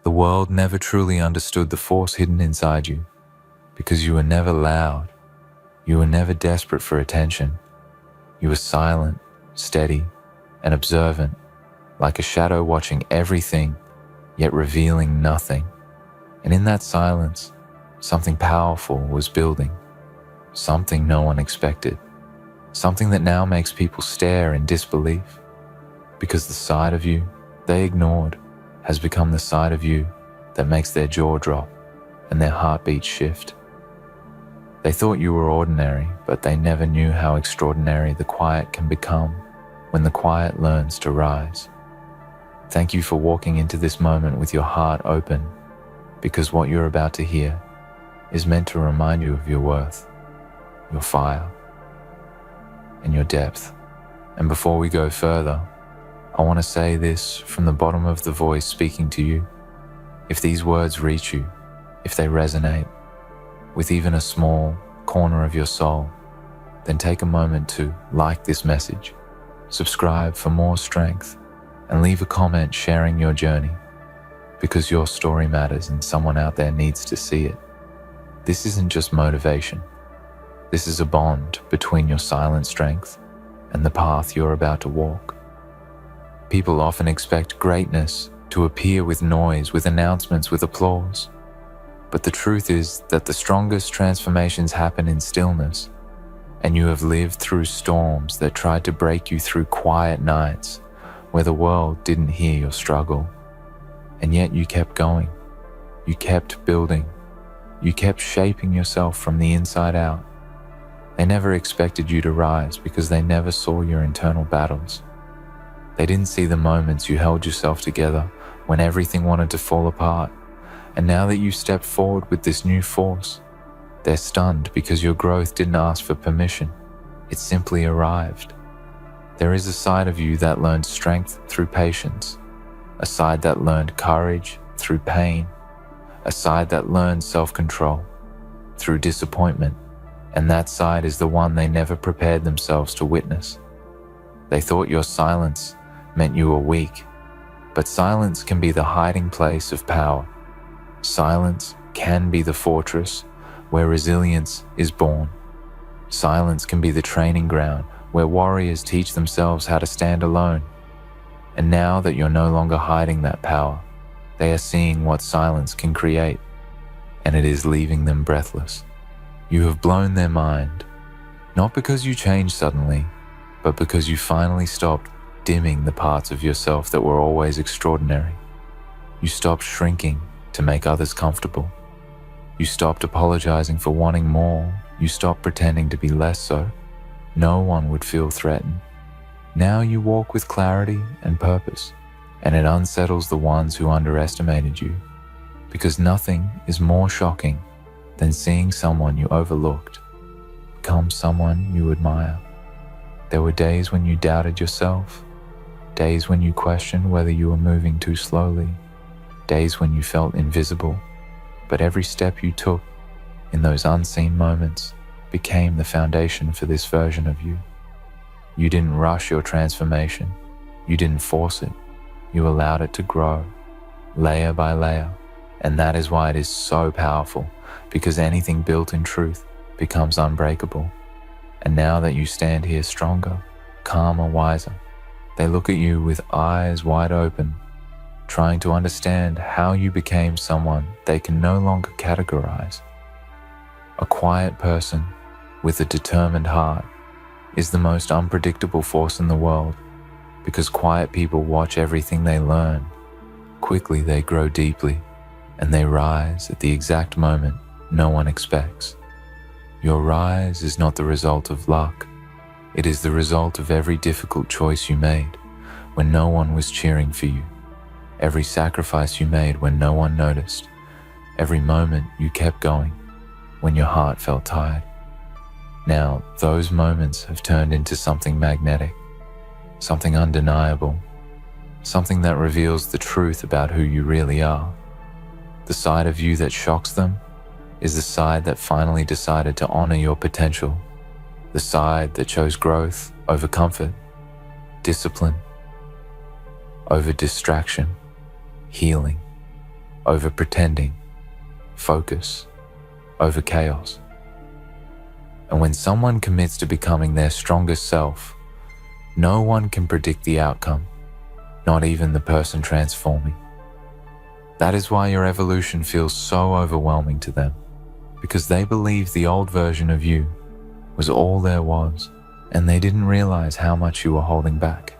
The world never truly understood the force hidden inside you because you were never loud. You were never desperate for attention. You were silent, steady, and observant, like a shadow watching everything, yet revealing nothing. And in that silence, something powerful was building, something no one expected, something that now makes people stare in disbelief, because the side of you they ignored has become the side of you that makes their jaw drop and their heartbeat shift. They thought you were ordinary, but they never knew how extraordinary the quiet can become when the quiet learns to rise. Thank you for walking into this moment with your heart open, because what you're about to hear is meant to remind you of your worth, your fire, and your depth. And before we go further, I want to say this from the bottom of the voice speaking to you. If these words reach you, if they resonate with even a small corner of your soul, then take a moment to like this message, subscribe for more strength, and leave a comment sharing your journey, because your story matters and someone out there needs to see it. This isn't just motivation. This is a bond between your silent strength and the path you're about to walk. People often expect greatness to appear with noise, with announcements, with applause. But the truth is that the strongest transformations happen in stillness, and you have lived through storms that tried to break you through quiet nights where the world didn't hear your struggle. And yet you kept going. You kept building. You kept shaping yourself from the inside out. They never expected you to rise because they never saw your internal battles. They didn't see the moments you held yourself together when everything wanted to fall apart. And now that you stepped forward with this new force, they're stunned because your growth didn't ask for permission. It simply arrived. There is a side of you that learned strength through patience, a side that learned courage through pain, a side that learned self-control through disappointment, and that side is the one they never prepared themselves to witness. They thought your silence meant you were weak, but silence can be the hiding place of power. Silence can be the fortress where resilience is born. Silence can be the training ground where warriors teach themselves how to stand alone. And now that you're no longer hiding that power, they are seeing what silence can create, and it is leaving them breathless. You have blown their mind, not because you changed suddenly, but because you finally stopped dimming the parts of yourself that were always extraordinary. You stopped shrinking to make others comfortable. You stopped apologizing for wanting more. You stopped pretending to be less so. No one would feel threatened. Now you walk with clarity and purpose, and it unsettles the ones who underestimated you, because nothing is more shocking than seeing someone you overlooked become someone you admire. There were days when you doubted yourself, days when you questioned whether you were moving too slowly, days when you felt invisible, but every step you took in those unseen moments became the foundation for this version of you. You didn't rush your transformation. You didn't force it. You allowed it to grow, layer by layer, and that is why it is so powerful, because anything built in truth becomes unbreakable. And now that you stand here stronger, calmer, wiser, they look at you with eyes wide open, trying to understand how you became someone they can no longer categorize. A quiet person with a determined heart is the most unpredictable force in the world, because quiet people watch everything they learn. Quickly they grow deeply, and they rise at the exact moment no one expects. Your rise is not the result of luck. It is the result of every difficult choice you made when no one was cheering for you, every sacrifice you made when no one noticed, every moment you kept going when your heart felt tired. Now, those moments have turned into something magnetic, something undeniable, something that reveals the truth about who you really are. The side of you that shocks them is the side that finally decided to honor your potential, the side that chose growth over comfort, discipline over distraction, healing over pretending, focus over chaos. And when someone commits to becoming their strongest self, no one can predict the outcome, not even the person transforming. That is why your evolution feels so overwhelming to them, because they believe the old version of you was all there was, and they didn't realize how much you were holding back.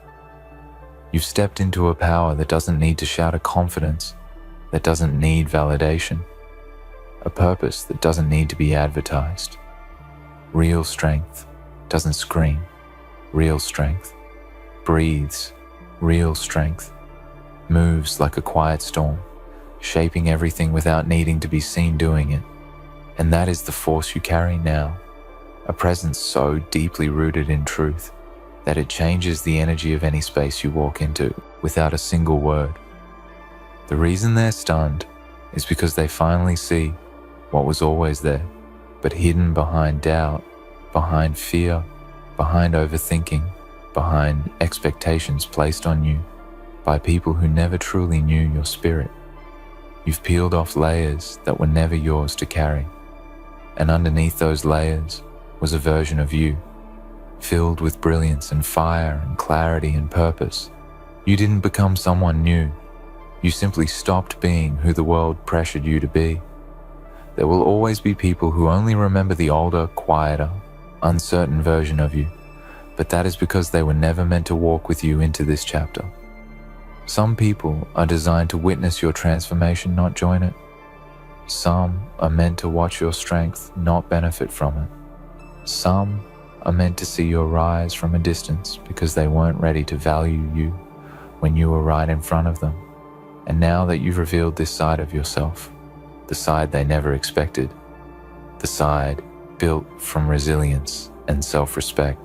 You've stepped into a power that doesn't need to shout a confidence, that doesn't need validation, a purpose that doesn't need to be advertised. Real strength doesn't scream. Real strength breathes. Real strength moves like a quiet storm, shaping everything without needing to be seen doing it. And that is the force you carry now, a presence so deeply rooted in truth that it changes the energy of any space you walk into without a single word. The reason they're stunned is because they finally see what was always there, but hidden behind doubt, behind fear, behind overthinking, behind expectations placed on you by people who never truly knew your spirit. You've peeled off layers that were never yours to carry, and underneath those layers was a version of you, filled with brilliance and fire and clarity and purpose. You didn't become someone new. You simply stopped being who the world pressured you to be. There will always be people who only remember the older, quieter, uncertain version of you, but that is because they were never meant to walk with you into this chapter. Some people are designed to witness your transformation, not join it. Some are meant to watch your strength, not benefit from it. Some are meant to see your rise from a distance because they weren't ready to value you when you were right in front of them. And now that you've revealed this side of yourself, the side they never expected, the side built from resilience and self-respect,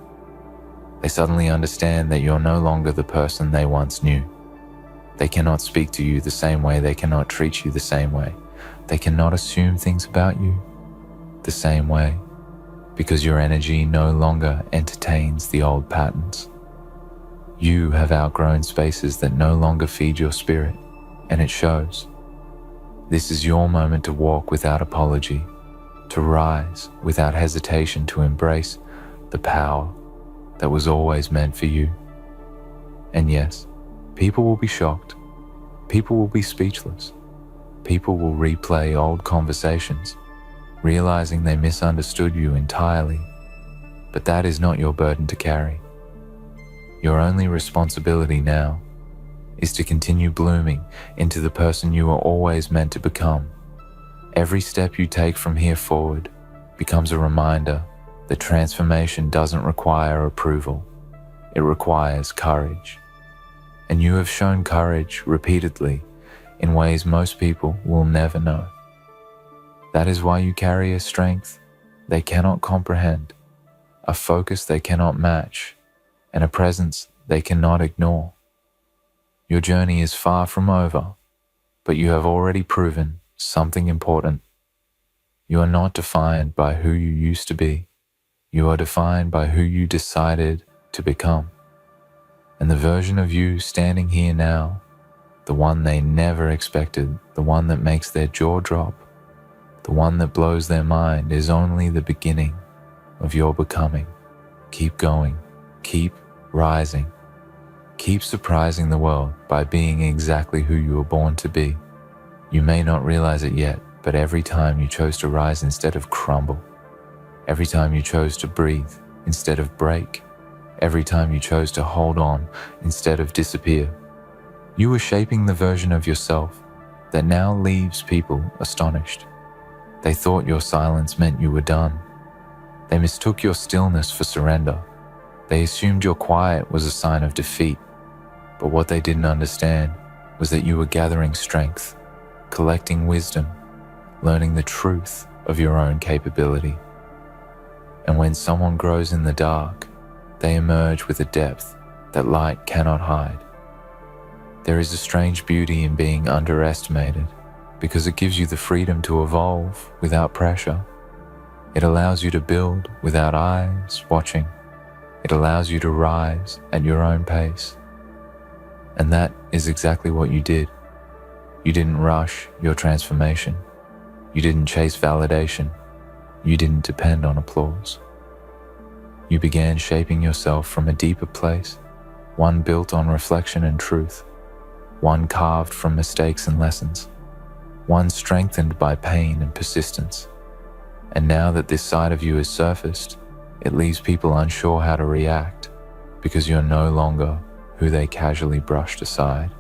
they suddenly understand that you're no longer the person they once knew. They cannot speak to you the same way. They cannot treat you the same way. They cannot assume things about you the same way, because your energy no longer entertains the old patterns. You have outgrown spaces that no longer feed your spirit, and it shows. This is your moment to walk without apology, to rise without hesitation, to embrace the power that was always meant for you. And yes, people will be shocked. People will be speechless. People will replay old conversations, realizing they misunderstood you entirely. But that is not your burden to carry. Your only responsibility now is to continue blooming into the person you are always meant to become. Every step you take from here forward becomes a reminder that transformation doesn't require approval. It requires courage. And you have shown courage repeatedly in ways most people will never know. That is why you carry a strength they cannot comprehend, a focus they cannot match, and a presence they cannot ignore. Your journey is far from over, but you have already proven something important. You are not defined by who you used to be. You are defined by who you decided to become. And the version of you standing here now, the one they never expected, the one that makes their jaw drop, the one that blows their mind, is only the beginning of your becoming. Keep going, keep rising, keep surprising the world by being exactly who you were born to be. You may not realize it yet, but every time you chose to rise instead of crumble, every time you chose to breathe instead of break, every time you chose to hold on instead of disappear, you were shaping the version of yourself that now leaves people astonished. They thought your silence meant you were done. They mistook your stillness for surrender. They assumed your quiet was a sign of defeat. But what they didn't understand was that you were gathering strength, collecting wisdom, learning the truth of your own capability. And when someone grows in the dark, they emerge with a depth that light cannot hide. There is a strange beauty in being underestimated because it gives you the freedom to evolve without pressure. It allows you to build without eyes watching. It allows you to rise at your own pace. And that is exactly what you did. You didn't rush your transformation. You didn't chase validation. You didn't depend on applause. You began shaping yourself from a deeper place, one built on reflection and truth, one carved from mistakes and lessons, one strengthened by pain and persistence. And now that this side of you is surfaced, it leaves people unsure how to react because you're no longer who they casually brushed aside.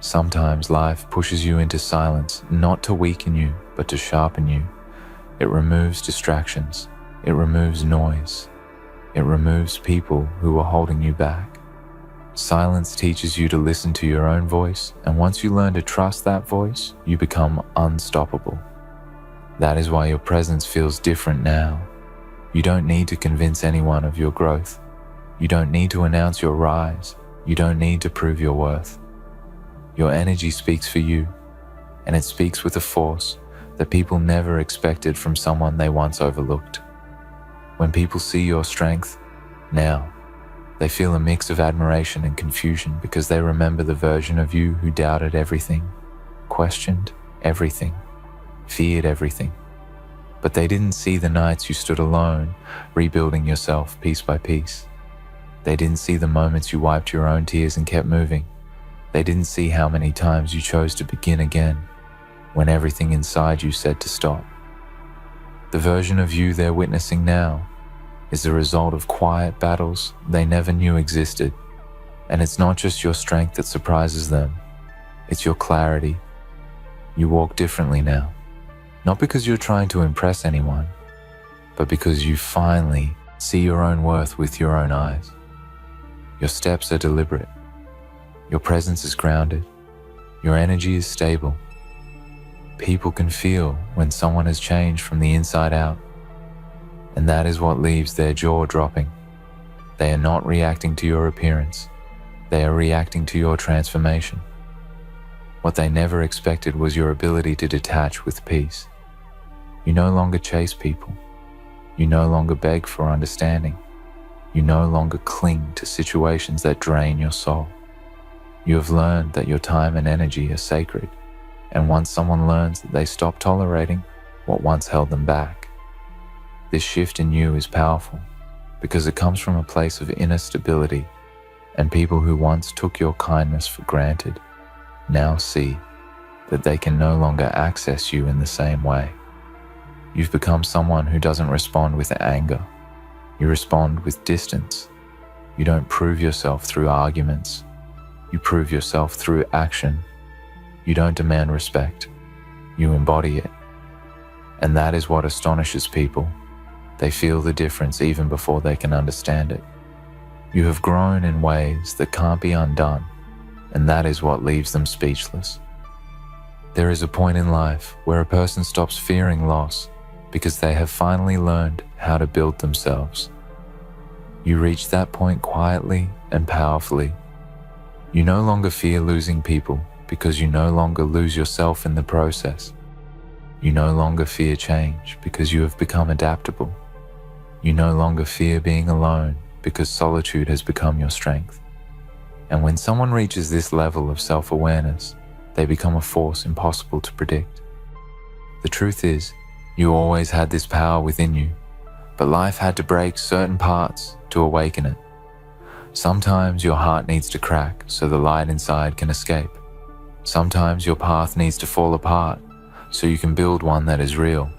Sometimes life pushes you into silence, not to weaken you, but to sharpen you. It removes distractions. It removes noise. It removes people who are holding you back. Silence teaches you to listen to your own voice, and once you learn to trust that voice, you become unstoppable. That is why your presence feels different now. You don't need to convince anyone of your growth. You don't need to announce your rise. You don't need to prove your worth. Your energy speaks for you, and it speaks with a force that people never expected from someone they once overlooked. When people see your strength now, they feel a mix of admiration and confusion because they remember the version of you who doubted everything, questioned everything, feared everything. But they didn't see the nights you stood alone, rebuilding yourself piece by piece. They didn't see the moments you wiped your own tears and kept moving. They didn't see how many times you chose to begin again when everything inside you said to stop. The version of you they're witnessing now is the result of quiet battles they never knew existed. And it's not just your strength that surprises them, it's your clarity. You walk differently now, not because you're trying to impress anyone, but because you finally see your own worth with your own eyes. Your steps are deliberate. Your presence is grounded. Your energy is stable. People can feel when someone has changed from the inside out, and that is what leaves their jaw dropping. They are not reacting to your appearance. They are reacting to your transformation. What they never expected was your ability to detach with peace. You no longer chase people. You no longer beg for understanding. You no longer cling to situations that drain your soul. You have learned that your time and energy are sacred, and once someone learns that they stop tolerating what once held them back, this shift in you is powerful because it comes from a place of inner stability, and people who once took your kindness for granted now see that they can no longer access you in the same way. You've become someone who doesn't respond with anger. You respond with distance. You don't prove yourself through arguments. You prove yourself through action. You don't demand respect. You embody it. And that is what astonishes people. They feel the difference even before they can understand it. You have grown in ways that can't be undone, and that is what leaves them speechless. There is a point in life where a person stops fearing loss because they have finally learned how to build themselves. You reach that point quietly and powerfully. You no longer fear losing people because you no longer lose yourself in the process. You no longer fear change because you have become adaptable. You no longer fear being alone because solitude has become your strength. And when someone reaches this level of self-awareness, they become a force impossible to predict. The truth is, you always had this power within you, but life had to break certain parts to awaken it. Sometimes your heart needs to crack so the light inside can escape. Sometimes your path needs to fall apart so you can build one that is real.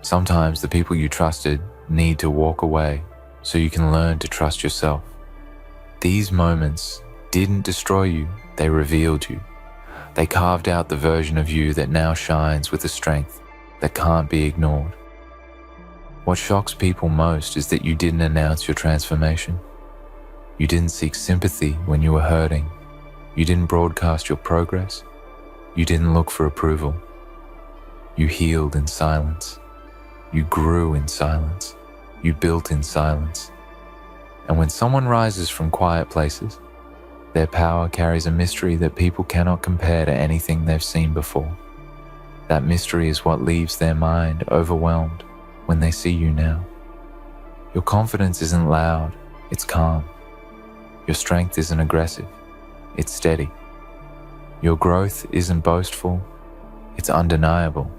Sometimes the people you trusted need to walk away so you can learn to trust yourself. These moments didn't destroy you, they revealed you. They carved out the version of you that now shines with a strength that can't be ignored. What shocks people most is that you didn't announce your transformation. You didn't seek sympathy when you were hurting. You didn't broadcast your progress. You didn't look for approval. You healed in silence. You grew in silence. You built in silence. And when someone rises from quiet places, their power carries a mystery that people cannot compare to anything they've seen before. That mystery is what leaves their mind overwhelmed when they see you now. Your confidence isn't loud, it's calm. Your strength isn't aggressive, it's steady. Your growth isn't boastful, it's undeniable.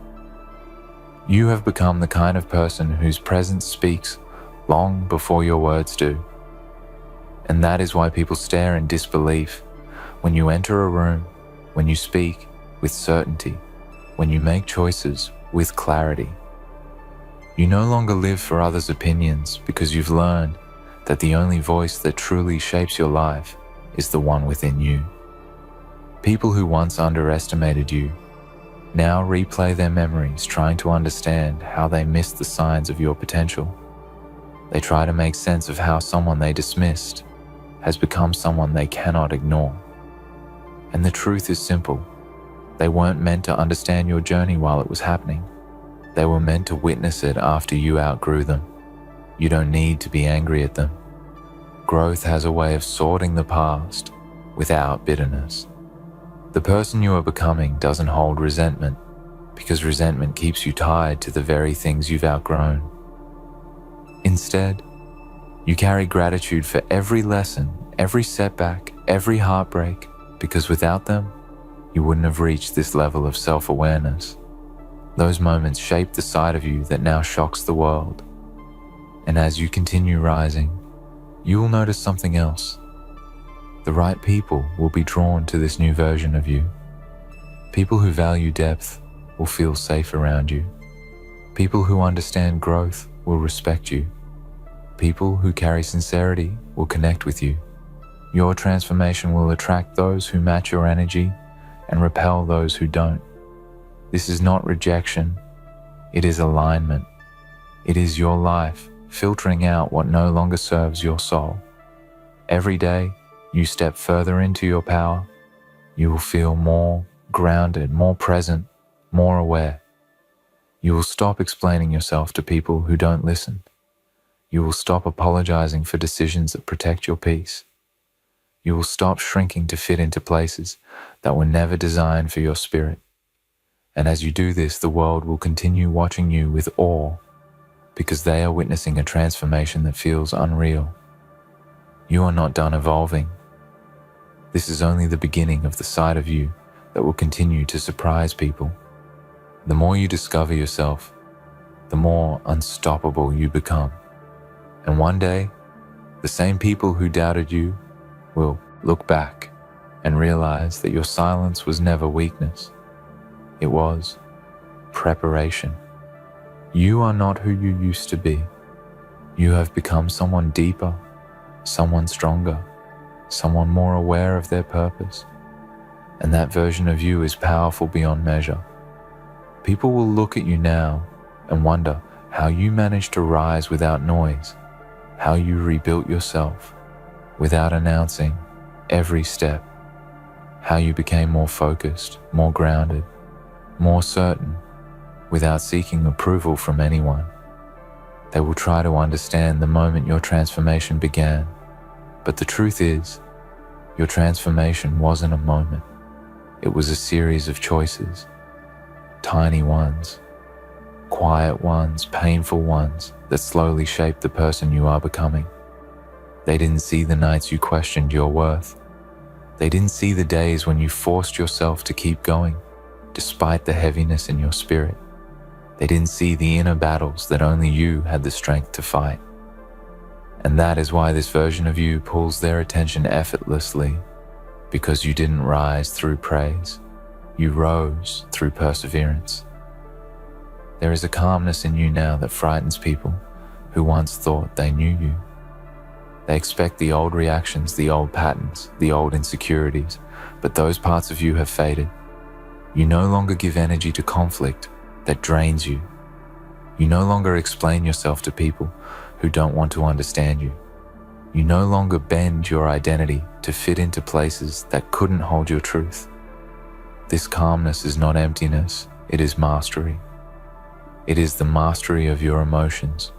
You have become the kind of person whose presence speaks long before your words do. And that is why people stare in disbelief when you enter a room, when you speak with certainty, when you make choices with clarity. You no longer live for others' opinions because you've learned that the only voice that truly shapes your life is the one within you. People who once underestimated you now replay their memories trying to understand how they missed the signs of your potential. They try to make sense of how someone they dismissed has become someone they cannot ignore. And the truth is simple. They weren't meant to understand your journey while it was happening. They were meant to witness it after you outgrew them. You don't need to be angry at them. Growth has a way of sorting the past without bitterness. The person you are becoming doesn't hold resentment because resentment keeps you tied to the very things you've outgrown. Instead, you carry gratitude for every lesson, every setback, every heartbreak, because without them, you wouldn't have reached this level of self-awareness. Those moments shape the side of you that now shocks the world. And as you continue rising, you will notice something else. The right people will be drawn to this new version of you. People who value depth will feel safe around you. People who understand growth will respect you. People who carry sincerity will connect with you. Your transformation will attract those who match your energy and repel those who don't. This is not rejection, it is alignment. It is your life filtering out what no longer serves your soul. Every day you step further into your power, you will feel more grounded, more present, more aware. You will stop explaining yourself to people who don't listen. You will stop apologizing for decisions that protect your peace. You will stop shrinking to fit into places that were never designed for your spirit. And as you do this, the world will continue watching you with awe because they are witnessing a transformation that feels unreal. You are not done evolving. This is only the beginning of the side of you that will continue to surprise people. The more you discover yourself, the more unstoppable you become. And one day, the same people who doubted you will look back and realize that your silence was never weakness. It was preparation. You are not who you used to be. You have become someone deeper, someone stronger, someone more aware of their purpose. And that version of you is powerful beyond measure. People will look at you now and wonder how you managed to rise without noise, how you rebuilt yourself without announcing every step, how you became more focused, more grounded, more certain, without seeking approval from anyone. They will try to understand the moment your transformation began, but the truth is, your transformation wasn't a moment. It was a series of choices, tiny ones, quiet ones, painful ones that slowly shaped the person you are becoming. They didn't see the nights you questioned your worth. They didn't see the days when you forced yourself to keep going, despite the heaviness in your spirit. They didn't see the inner battles that only you had the strength to fight. And that is why this version of you pulls their attention effortlessly, because you didn't rise through praise. You rose through perseverance. There is a calmness in you now that frightens people who once thought they knew you. They expect the old reactions, the old patterns, the old insecurities, but those parts of you have faded. You no longer give energy to conflict that drains you. You no longer explain yourself to people who don't want to understand you. You no longer bend your identity to fit into places that couldn't hold your truth. This calmness is not emptiness, it is mastery. It is the mastery of your emotions,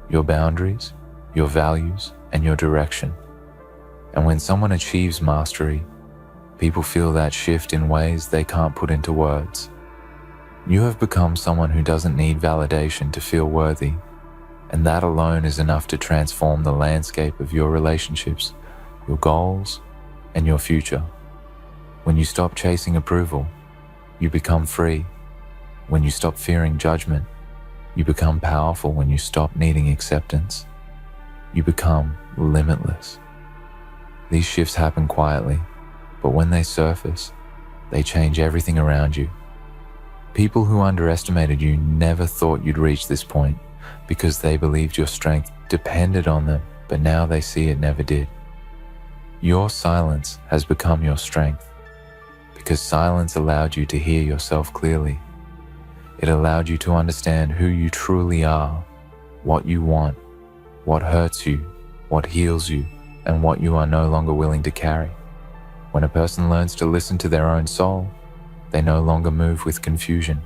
your boundaries, your values, and your direction. And when someone achieves mastery, people feel that shift in ways they can't put into words. You have become someone who doesn't need validation to feel worthy, and that alone is enough to transform the landscape of your relationships, your goals, and your future. When you stop chasing approval, you become free. When you stop fearing judgment, you become powerful. When you stop needing acceptance, you become limitless. These shifts happen quietly, but when they surface, they change everything around you. People who underestimated you never thought you'd reach this point because they believed your strength depended on them, but now they see it never did. Your silence has become your strength because silence allowed you to hear yourself clearly. It allowed you to understand who you truly are, what you want, what hurts you, what heals you, and what you are no longer willing to carry. When a person learns to listen to their own soul, they no longer move with confusion.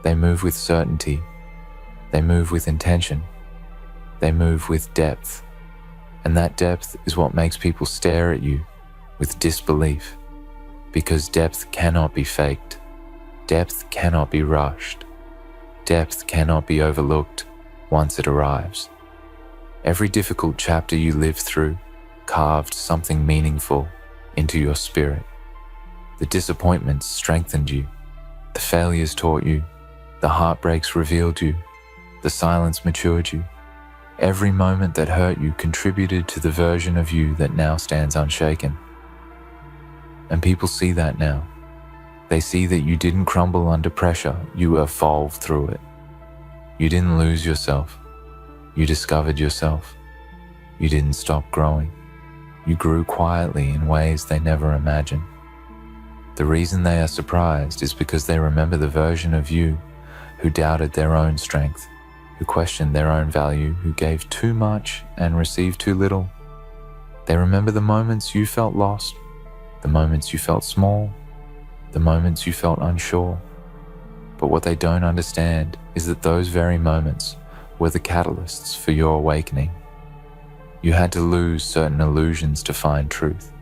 They move with certainty. They move with intention. They move with depth. And that depth is what makes people stare at you with disbelief. Because depth cannot be faked. Depth cannot be rushed. Depth cannot be overlooked once it arrives. Every difficult chapter you lived through carved something meaningful into your spirit. The disappointments strengthened you. The failures taught you. The heartbreaks revealed you. The silence matured you. Every moment that hurt you contributed to the version of you that now stands unshaken. And people see that now. They see that you didn't crumble under pressure, you evolved through it. You didn't lose yourself. You discovered yourself. You didn't stop growing. You grew quietly in ways they never imagined. The reason they are surprised is because they remember the version of you who doubted their own strength, who questioned their own value, who gave too much and received too little. They remember the moments you felt lost, the moments you felt small, the moments you felt unsure. But what they don't understand is that those very moments were the catalysts for your awakening. You had to lose certain illusions to find truth.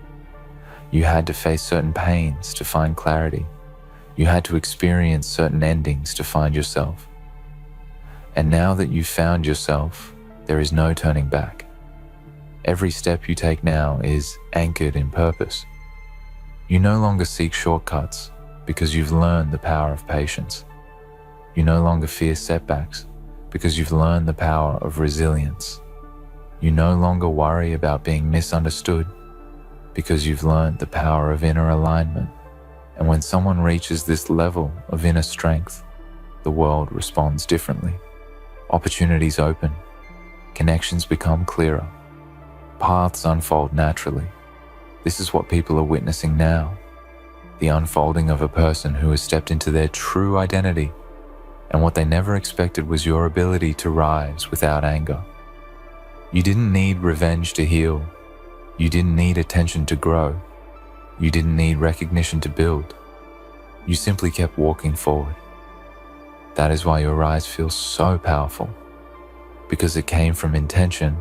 You had to face certain pains to find clarity. You had to experience certain endings to find yourself. And now that you've found yourself, there is no turning back. Every step you take now is anchored in purpose. You no longer seek shortcuts because you've learned the power of patience. You no longer fear setbacks because you've learned the power of resilience. You no longer worry about being misunderstood because you've learned the power of inner alignment. And when someone reaches this level of inner strength, the world responds differently. Opportunities open, connections become clearer, paths unfold naturally. This is what people are witnessing now, the unfolding of a person who has stepped into their true identity, and what they never expected was your ability to rise without anger. You didn't need revenge to heal. You didn't need attention to grow. You didn't need recognition to build. You simply kept walking forward. That is why your rise feels so powerful, because it came from intention,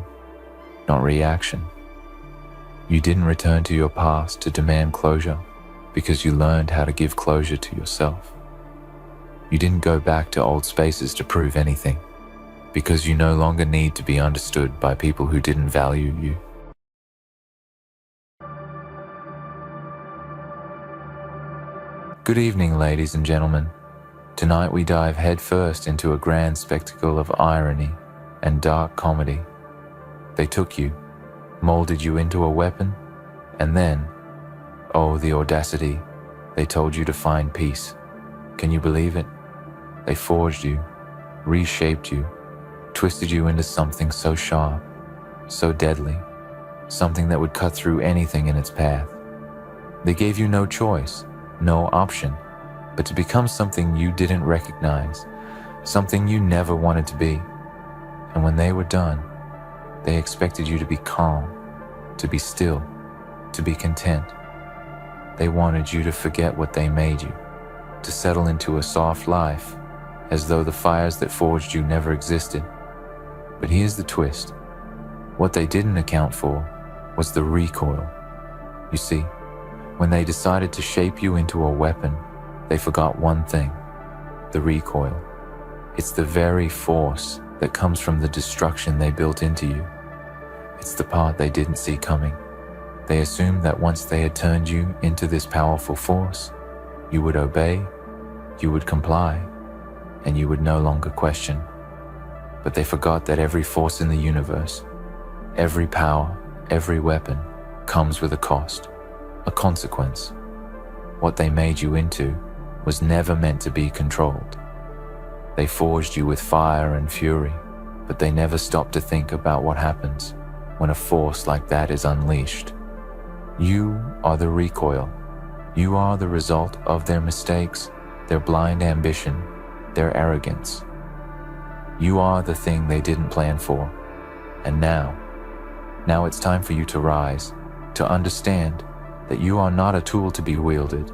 not reaction. You didn't return to your past to demand closure because you learned how to give closure to yourself. You didn't go back to old spaces to prove anything because you no longer need to be understood by people who didn't value you. Good evening, ladies and gentlemen. Tonight we dive headfirst into a grand spectacle of irony and dark comedy. They took you, molded you into a weapon, and then, oh, the audacity, they told you to find peace. Can you believe it? They forged you, reshaped you, twisted you into something so sharp, so deadly, something that would cut through anything in its path. They gave you no choice, no option, but to become something you didn't recognize, something you never wanted to be. And when they were done, they expected you to be calm, to be still, to be content. They wanted you to forget what they made you, to settle into a soft life, as though the fires that forged you never existed. But here's the twist. What they didn't account for was the recoil. You see, when they decided to shape you into a weapon, they forgot one thing, the recoil. It's the very force that comes from the destruction they built into you. It's the part they didn't see coming. They assumed that once they had turned you into this powerful force, you would obey, you would comply, and you would no longer question. But they forgot that every force in the universe, every power, every weapon, comes with a cost, a consequence. What they made you into was never meant to be controlled. They forged you with fire and fury, but they never stopped to think about what happens when a force like that is unleashed. You are the recoil. You are the result of their mistakes, their blind ambition, their arrogance. You are the thing they didn't plan for. And now it's time for you to rise, to understand that you are not a tool to be wielded,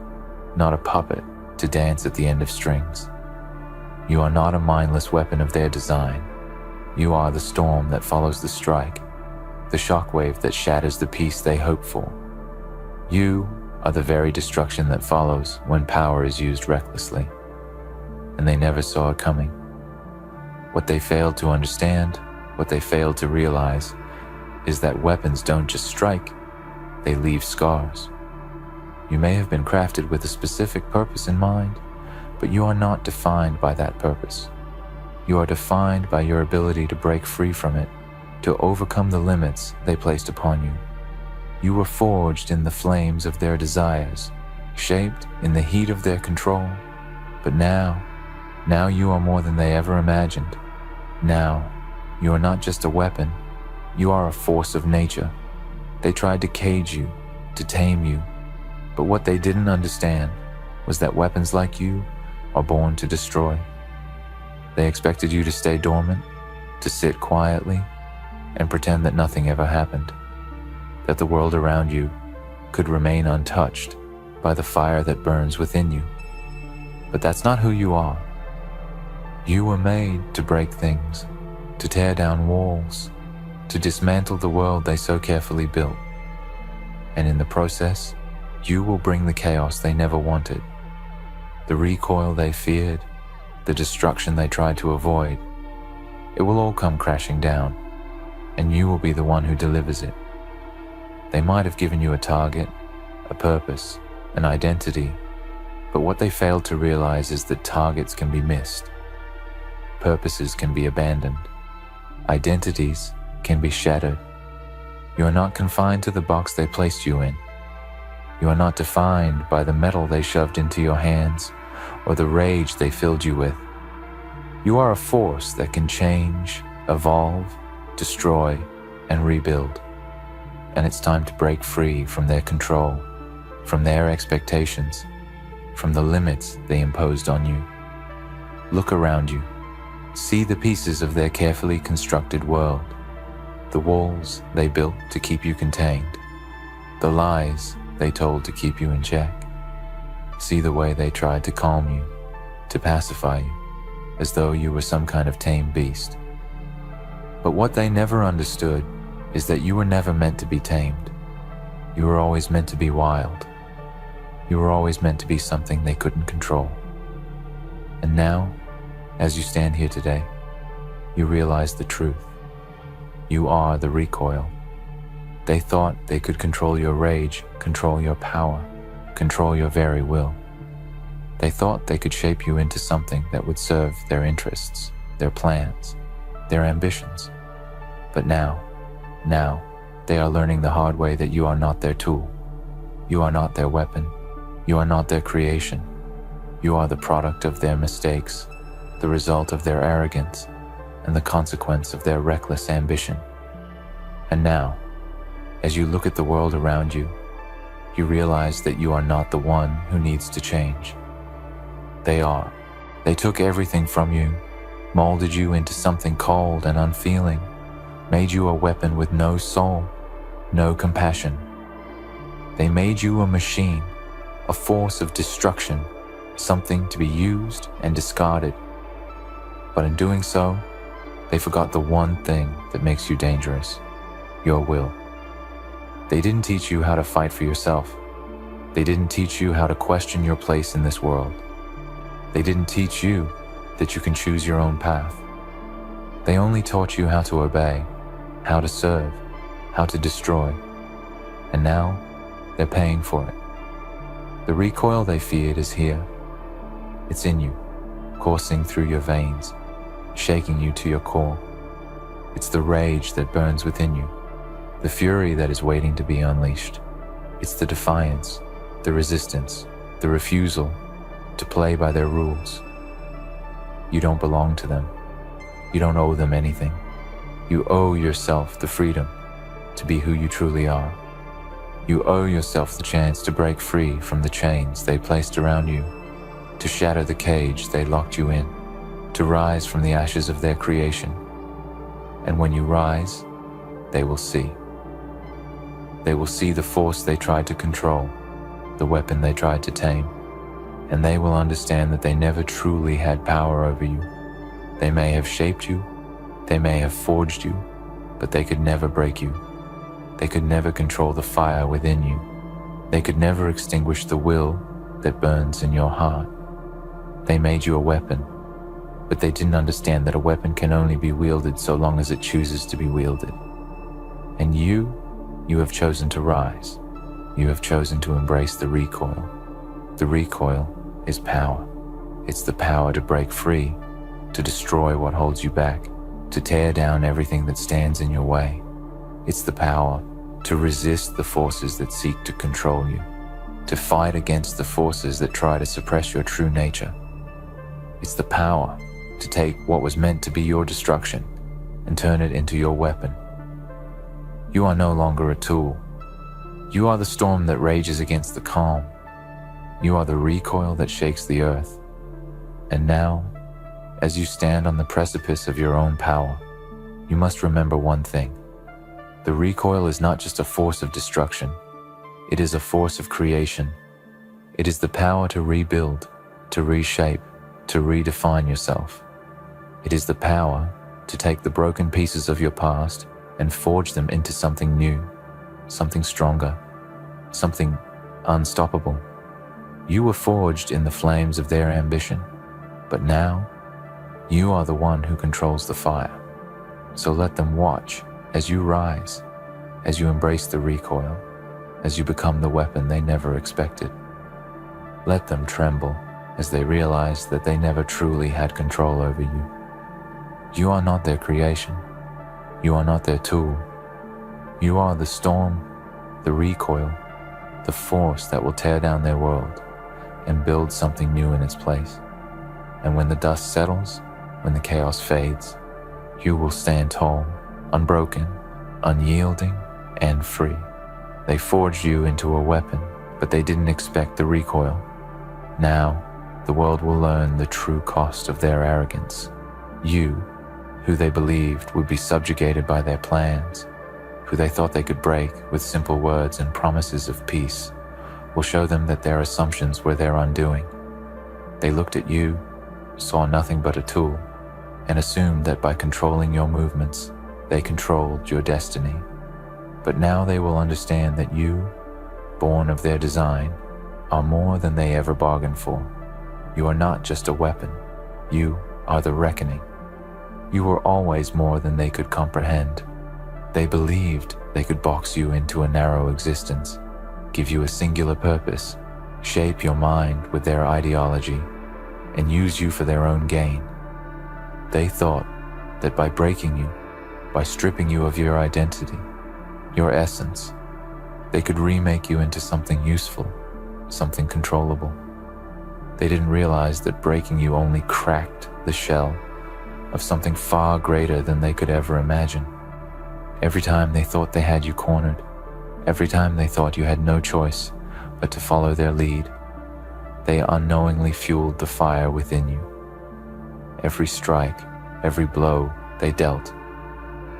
not a puppet to dance at the end of strings. You are not a mindless weapon of their design. You are the storm that follows the strike, the shockwave that shatters the peace they hope for. You are the very destruction that follows when power is used recklessly. And they never saw it coming. What they failed to understand, what they failed to realize, is that weapons don't just strike, they leave scars. You may have been crafted with a specific purpose in mind, but you are not defined by that purpose. You are defined by your ability to break free from it, to overcome the limits they placed upon you. You were forged in the flames of their desires, shaped in the heat of their control. But now you are more than they ever imagined. Now, you are not just a weapon, you are a force of nature. They tried to cage you, to tame you, but what they didn't understand was that weapons like you are born to destroy. They expected you to stay dormant, to sit quietly, and pretend that nothing ever happened, that the world around you could remain untouched by the fire that burns within you. But that's not who you are. You were made to break things, to tear down walls, to dismantle the world they so carefully built. And in the process, you will bring the chaos they never wanted, the recoil they feared, the destruction they tried to avoid. It will all come crashing down, and you will be the one who delivers it. They might have given you a target, a purpose, an identity, but what they failed to realize is that targets can be missed. Purposes can be abandoned. Identities can be shattered. You are not confined to the box they placed you in. You are not defined by the metal they shoved into your hands or the rage they filled you with. You are a force that can change, evolve, destroy, and rebuild. And it's time to break free from their control, from their expectations, from the limits they imposed on you. Look around you. See the pieces of their carefully constructed world, the walls they built to keep you contained, the lies they told to keep you in check. See the way they tried to calm you, to pacify you, as though you were some kind of tame beast. But what they never understood is that you were never meant to be tamed. You were always meant to be wild. You were always meant to be something they couldn't control. And now, as you stand here today, you realize the truth. You are the recoil. They thought they could control your rage, control your power, control your very will. They thought they could shape you into something that would serve their interests, their plans, their ambitions. But now, they are learning the hard way that you are not their tool. You are not their weapon. You are not their creation. You are the product of their mistakes, the result of their arrogance, and the consequence of their reckless ambition. And now, as you look at the world around you, you realize that you are not the one who needs to change. They are. They took everything from you, molded you into something cold and unfeeling, made you a weapon with no soul, no compassion. They made you a machine, a force of destruction, something to be used and discarded. But in doing so, they forgot the one thing that makes you dangerous, your will. They didn't teach you how to fight for yourself. They didn't teach you how to question your place in this world. They didn't teach you that you can choose your own path. They only taught you how to obey, how to serve, how to destroy. And now, they're paying for it. The recoil they feared is here. It's in you, coursing through your veins, shaking you to your core. It's the rage that burns within you, the fury that is waiting to be unleashed. It's the defiance, the resistance, the refusal to play by their rules. You don't belong to them. You don't owe them anything. You owe yourself the freedom to be who you truly are. You owe yourself the chance to break free from the chains they placed around you, to shatter the cage they locked you in, to rise from the ashes of their creation. And when you rise, they will see. They will see the force they tried to control, the weapon they tried to tame, and they will understand that they never truly had power over you. They may have shaped you, they may have forged you, but they could never break you. They could never control the fire within you. They could never extinguish the will that burns in your heart. They made you a weapon, but they didn't understand that a weapon can only be wielded so long as it chooses to be wielded. And you have chosen to rise. You have chosen to embrace the recoil. The recoil is power. It's the power to break free, to destroy what holds you back, to tear down everything that stands in your way. It's the power to resist the forces that seek to control you, to fight against the forces that try to suppress your true nature. It's the power to take what was meant to be your destruction and turn it into your weapon. You are no longer a tool. You are the storm that rages against the calm. You are the recoil that shakes the earth. And now, as you stand on the precipice of your own power, you must remember one thing. The recoil is not just a force of destruction. It is a force of creation. It is the power to rebuild, to reshape, to redefine yourself. It is the power to take the broken pieces of your past and forge them into something new, something stronger, something unstoppable. You were forged in the flames of their ambition, but now you are the one who controls the fire. So let them watch as you rise, as you embrace the recoil, as you become the weapon they never expected. Let them tremble as they realize that they never truly had control over you. You are not their creation. You are not their tool. You are the storm, the recoil, the force that will tear down their world and build something new in its place. And when the dust settles, when the chaos fades, you will stand tall, unbroken, unyielding, and free. They forged you into a weapon, but they didn't expect the recoil. Now, the world will learn the true cost of their arrogance. You, who they believed would be subjugated by their plans, who they thought they could break with simple words and promises of peace, will show them that their assumptions were their undoing. They looked at you, saw nothing but a tool, and assumed that by controlling your movements, they controlled your destiny. But now they will understand that you, born of their design, are more than they ever bargained for. You are not just a weapon. You are the reckoning. You were always more than they could comprehend. They believed they could box you into a narrow existence, give you a singular purpose, shape your mind with their ideology, and use you for their own gain. They thought that by breaking you, by stripping you of your identity, your essence, they could remake you into something useful, something controllable. They didn't realize that breaking you only cracked the shell of something far greater than they could ever imagine. Every time they thought they had you cornered, every time they thought you had no choice but to follow their lead, they unknowingly fueled the fire within you. Every strike, every blow they dealt,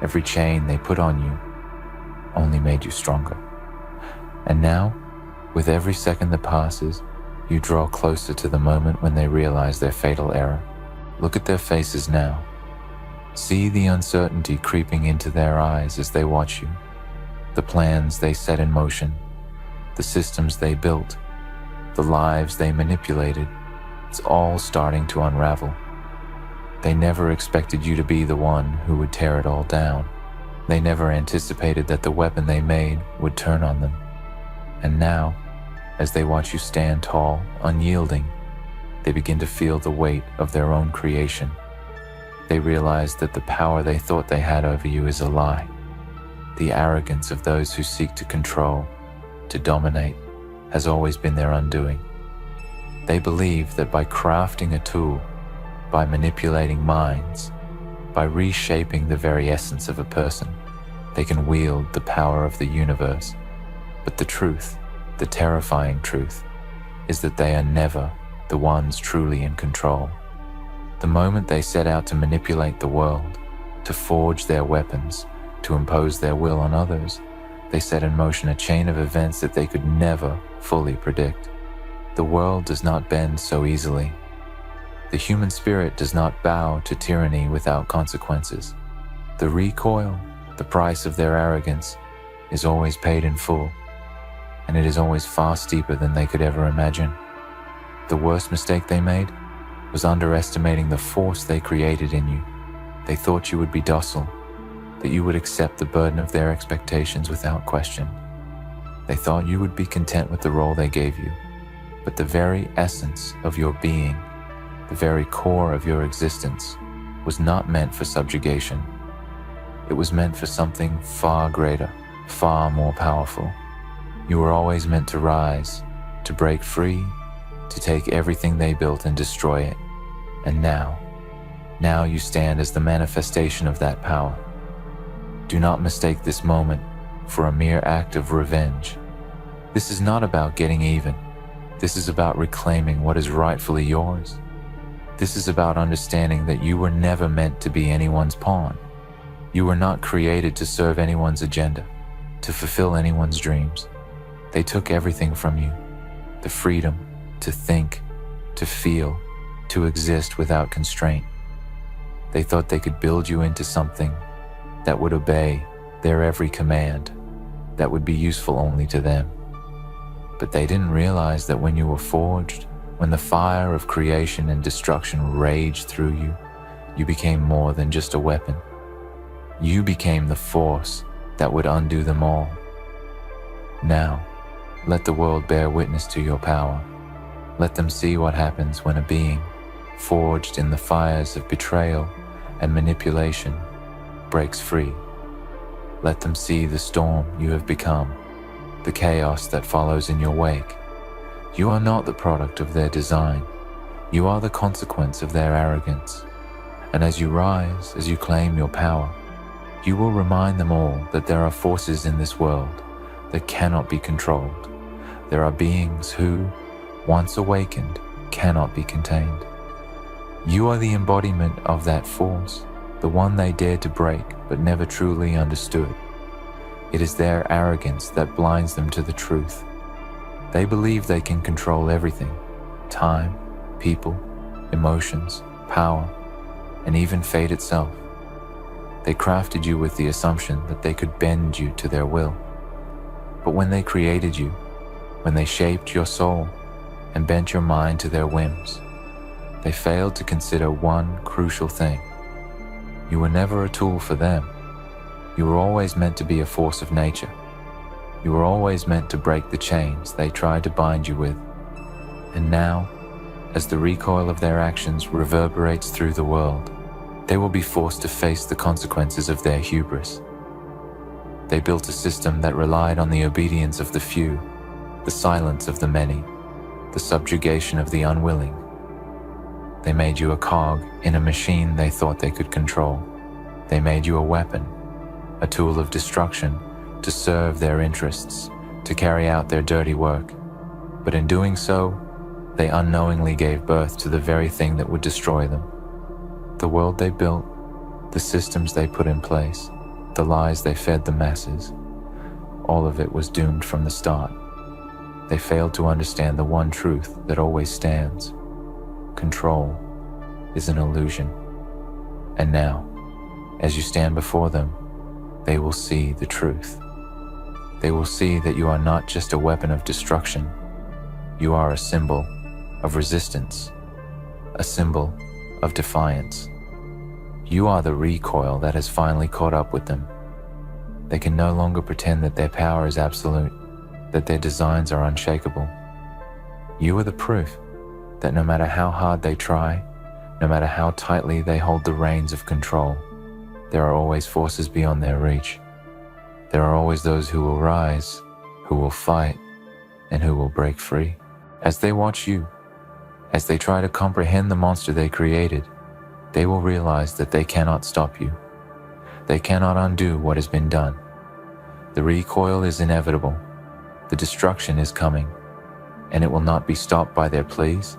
every chain they put on you only made you stronger. And now, with every second that passes, you draw closer to the moment when they realize their fatal error. Look at their faces now. See the uncertainty creeping into their eyes as they watch you. The plans they set in motion, the systems they built, the lives they manipulated, it's all starting to unravel. They never expected you to be the one who would tear it all down. They never anticipated that the weapon they made would turn on them. And now, as they watch you stand tall, unyielding, they begin to feel the weight of their own creation. They realize that the power they thought they had over you is a lie. The arrogance of those who seek to control, to dominate, has always been their undoing. They believe that by crafting a tool, by manipulating minds, by reshaping the very essence of a person, they can wield the power of the universe. But the truth, the terrifying truth, is that they are never the ones truly in control. The moment they set out to manipulate the world, to forge their weapons, to impose their will on others, they set in motion a chain of events that they could never fully predict. The world does not bend so easily. The human spirit does not bow to tyranny without consequences. The recoil, the price of their arrogance, is always paid in full, and it is always far steeper than they could ever imagine. The worst mistake they made was underestimating the force they created in you. They thought you would be docile, that you would accept the burden of their expectations without question. They thought you would be content with the role they gave you, but the very essence of your being, the very core of your existence, was not meant for subjugation. It was meant for something far greater, far more powerful. You were always meant to rise, to break free, to take everything they built and destroy it. And now you stand as the manifestation of that power. Do not mistake this moment for a mere act of revenge. This is not about getting even. This is about reclaiming what is rightfully yours. This is about understanding that you were never meant to be anyone's pawn. You were not created to serve anyone's agenda, to fulfill anyone's dreams. They took everything from you, the freedom to think, to feel, to exist without constraint. They thought they could build you into something that would obey their every command, that would be useful only to them. But they didn't realize that when you were forged, when the fire of creation and destruction raged through you, you became more than just a weapon. You became the force that would undo them all. Now, let the world bear witness to your power. Let them see what happens when a being, forged in the fires of betrayal and manipulation, breaks free. Let them see the storm you have become, the chaos that follows in your wake. You are not the product of their design. You are the consequence of their arrogance. And as you rise, as you claim your power, you will remind them all that there are forces in this world that cannot be controlled. There are beings who, once awakened, cannot be contained. You are the embodiment of that force, the one they dared to break but never truly understood. It is their arrogance that blinds them to the truth. They believe they can control everything: time, people, emotions, power, and even fate itself. They crafted you with the assumption that they could bend you to their will. But when they created you, when they shaped your soul and bent your mind to their whims, they failed to consider one crucial thing. You were never a tool for them. You were always meant to be a force of nature. You were always meant to break the chains they tried to bind you with. And now, as the recoil of their actions reverberates through the world, they will be forced to face the consequences of their hubris. They built a system that relied on the obedience of the few, the silence of the many, the subjugation of the unwilling. They made you a cog in a machine they thought they could control. They made you a weapon, a tool of destruction to serve their interests, to carry out their dirty work. But in doing so, they unknowingly gave birth to the very thing that would destroy them. The world they built, the systems they put in place, the lies they fed the masses, all of it was doomed from the start. They failed to understand the one truth that always stands. Control is an illusion. And now, as you stand before them, they will see the truth. They will see that you are not just a weapon of destruction. You are a symbol of resistance, a symbol of defiance. You are the recoil that has finally caught up with them. They can no longer pretend that their power is absolute, that their designs are unshakable. You are the proof that no matter how hard they try, no matter how tightly they hold the reins of control, there are always forces beyond their reach. There are always those who will rise, who will fight, and who will break free. As they watch you, as they try to comprehend the monster they created, they will realize that they cannot stop you. They cannot undo what has been done. The recoil is inevitable. The destruction is coming, and it will not be stopped by their pleas,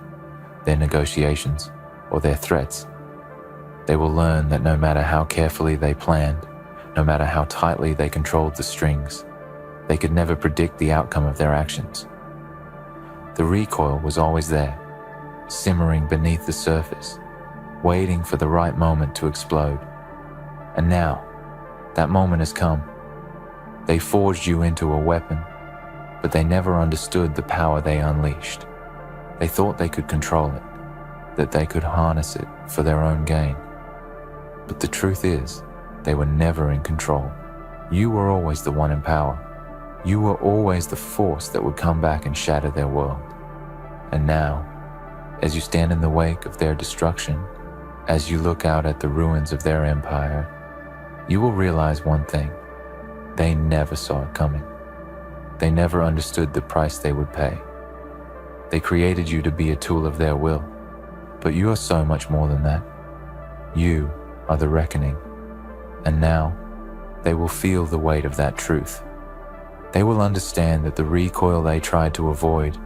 their negotiations, or their threats. They will learn that no matter how carefully they planned, no matter how tightly they controlled the strings, they could never predict the outcome of their actions. The recoil was always there, simmering beneath the surface, waiting for the right moment to explode. And now, that moment has come. They forged you into a weapon, but they never understood the power they unleashed. They thought they could control it, that they could harness it for their own gain. But the truth is, they were never in control. You were always the one in power. You were always the force that would come back and shatter their world. And now, as you stand in the wake of their destruction, as you look out at the ruins of their empire, you will realize one thing. They never saw it coming. They never understood the price they would pay. They created you to be a tool of their will, but you are so much more than that. You are the reckoning. And now, they will feel the weight of that truth. They will understand that the recoil they tried to avoid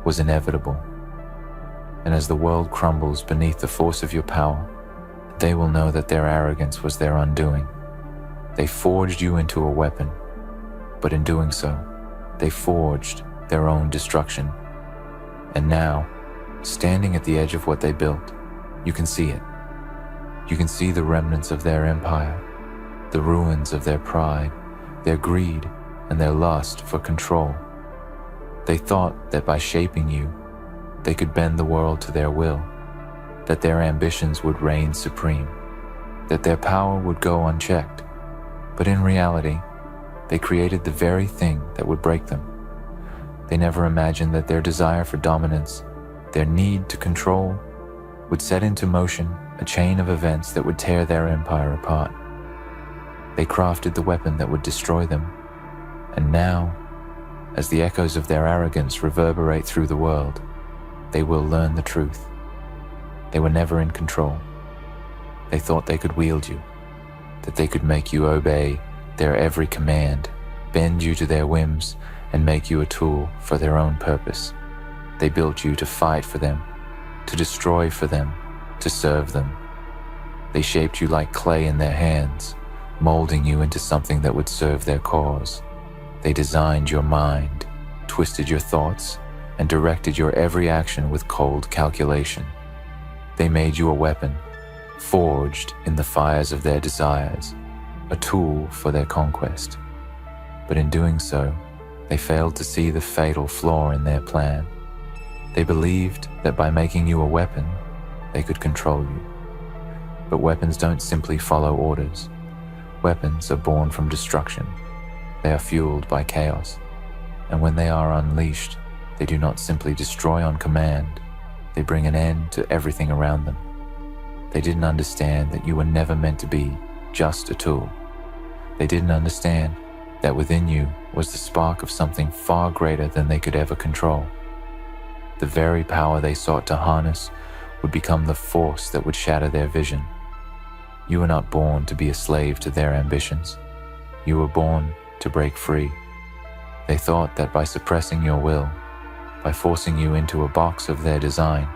was inevitable. And as the world crumbles beneath the force of your power, they will know that their arrogance was their undoing. They forged you into a weapon, but in doing so, they forged their own destruction. And now, standing at the edge of what they built, you can see it. You can see the remnants of their empire, the ruins of their pride, their greed, and their lust for control. They thought that by shaping you, they could bend the world to their will, that their ambitions would reign supreme, that their power would go unchecked. But in reality, they created the very thing that would break them. They never imagined that their desire for dominance, their need to control, would set into motion a chain of events that would tear their empire apart. They crafted the weapon that would destroy them. And now, as the echoes of their arrogance reverberate through the world, they will learn the truth. They were never in control. They thought they could wield you, that they could make you obey their every command, bend you to their whims, and make you a tool for their own purpose. They built you to fight for them, to destroy for them, to serve them. They shaped you like clay in their hands, molding you into something that would serve their cause. They designed your mind, twisted your thoughts, and directed your every action with cold calculation. They made you a weapon, forged in the fires of their desires, a tool for their conquest. But in doing so, they failed to see the fatal flaw in their plan. They believed that by making you a weapon, they could control you. But weapons don't simply follow orders. Weapons are born from destruction. They are fueled by chaos. And when they are unleashed, they do not simply destroy on command. They bring an end to everything around them. They didn't understand that you were never meant to be just a tool. They didn't understand that within you was the spark of something far greater than they could ever control. The very power they sought to harness would become the force that would shatter their vision. You were not born to be a slave to their ambitions. You were born to break free. They thought that by suppressing your will, by forcing you into a box of their design,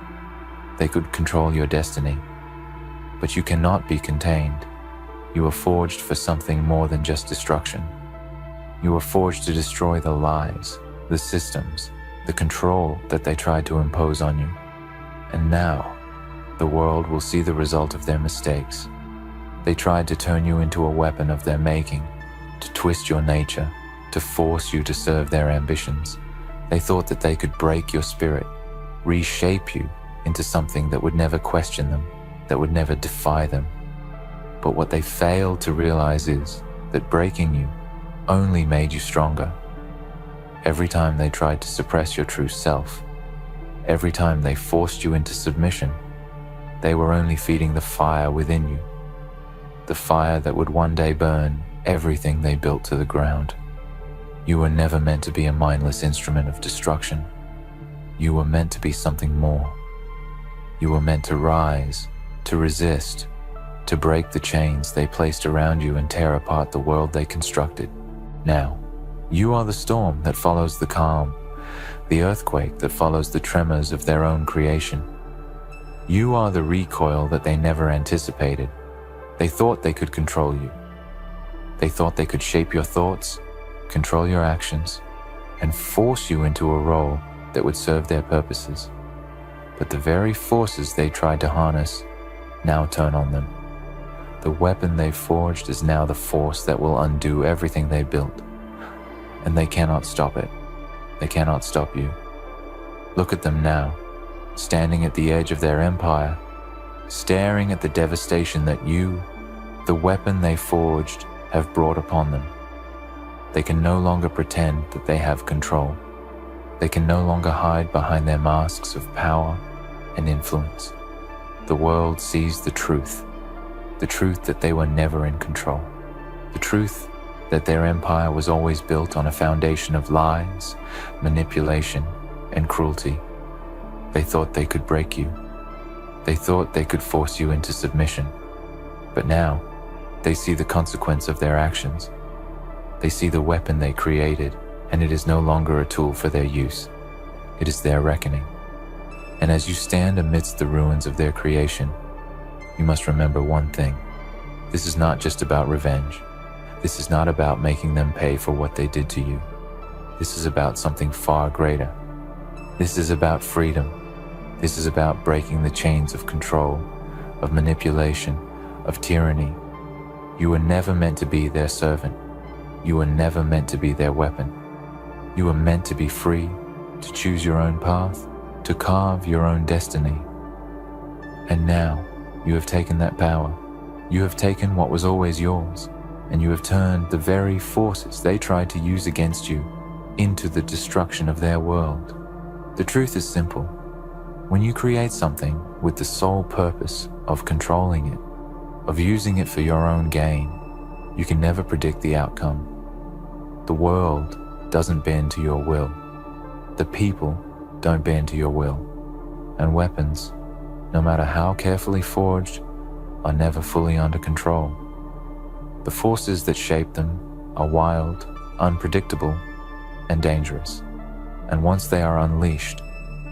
they could control your destiny. But you cannot be contained. You were forged for something more than just destruction. You were forged to destroy the lies, the systems, the control that they tried to impose on you. And now, the world will see the result of their mistakes. They tried to turn you into a weapon of their making, to twist your nature, to force you to serve their ambitions. They thought that they could break your spirit, reshape you into something that would never question them, that would never defy them. But what they failed to realize is that breaking you only made you stronger. Every time they tried to suppress your true self, every time they forced you into submission, they were only feeding the fire within you, the fire that would one day burn everything they built to the ground. You were never meant to be a mindless instrument of destruction. You were meant to be something more. You were meant to rise, to resist, to break the chains they placed around you and tear apart the world they constructed. Now, you are the storm that follows the calm, the earthquake that follows the tremors of their own creation. You are the recoil that they never anticipated. They thought they could control you. They thought they could shape your thoughts, control your actions, and force you into a role that would serve their purposes. But the very forces they tried to harness now turn on them. The weapon they forged is now the force that will undo everything they built. And they cannot stop it. They cannot stop you. Look at them now, standing at the edge of their empire, staring at the devastation that you, the weapon they forged, have brought upon them. They can no longer pretend that they have control. They can no longer hide behind their masks of power and influence. The world sees the truth that they were never in control, the truth that their empire was always built on a foundation of lies, manipulation, and cruelty. They thought they could break you. They thought they could force you into submission. But now, they see the consequence of their actions. They see the weapon they created, and it is no longer a tool for their use. It is their reckoning. And as you stand amidst the ruins of their creation, you must remember one thing. This is not just about revenge. This is not about making them pay for what they did to you. This is about something far greater. This is about freedom. This is about breaking the chains of control, of manipulation, of tyranny. You were never meant to be their servant. You were never meant to be their weapon. You were meant to be free, to choose your own path, to carve your own destiny. And now, you have taken that power. You have taken what was always yours, and you have turned the very forces they tried to use against you into the destruction of their world. The truth is simple. When you create something with the sole purpose of controlling it, of using it for your own gain, you can never predict the outcome. The world doesn't bend to your will. The people don't bend to your will. And weapons, no matter how carefully forged, are never fully under control. The forces that shape them are wild, unpredictable, and dangerous. And once they are unleashed,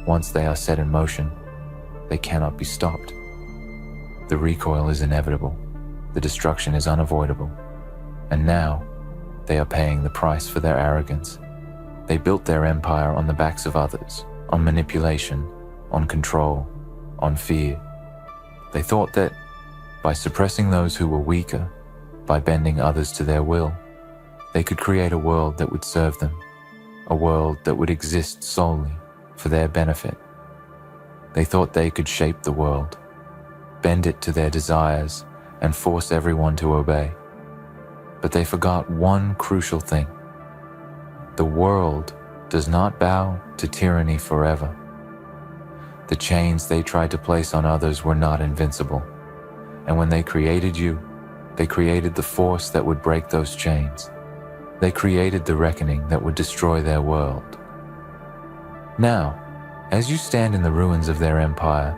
once they are set in motion, they cannot be stopped. The recoil is inevitable. The destruction is unavoidable. And now, they are paying the price for their arrogance. They built their empire on the backs of others, on manipulation, on control, on fear. They thought that by suppressing those who were weaker, by bending others to their will, they could create a world that would serve them, a world that would exist solely for their benefit. They thought they could shape the world, bend it to their desires, and force everyone to obey. But they forgot one crucial thing. The world does not bow to tyranny forever. The chains they tried to place on others were not invincible. And when they created you, they created the force that would break those chains. They created the reckoning that would destroy their world. Now, as you stand in the ruins of their empire,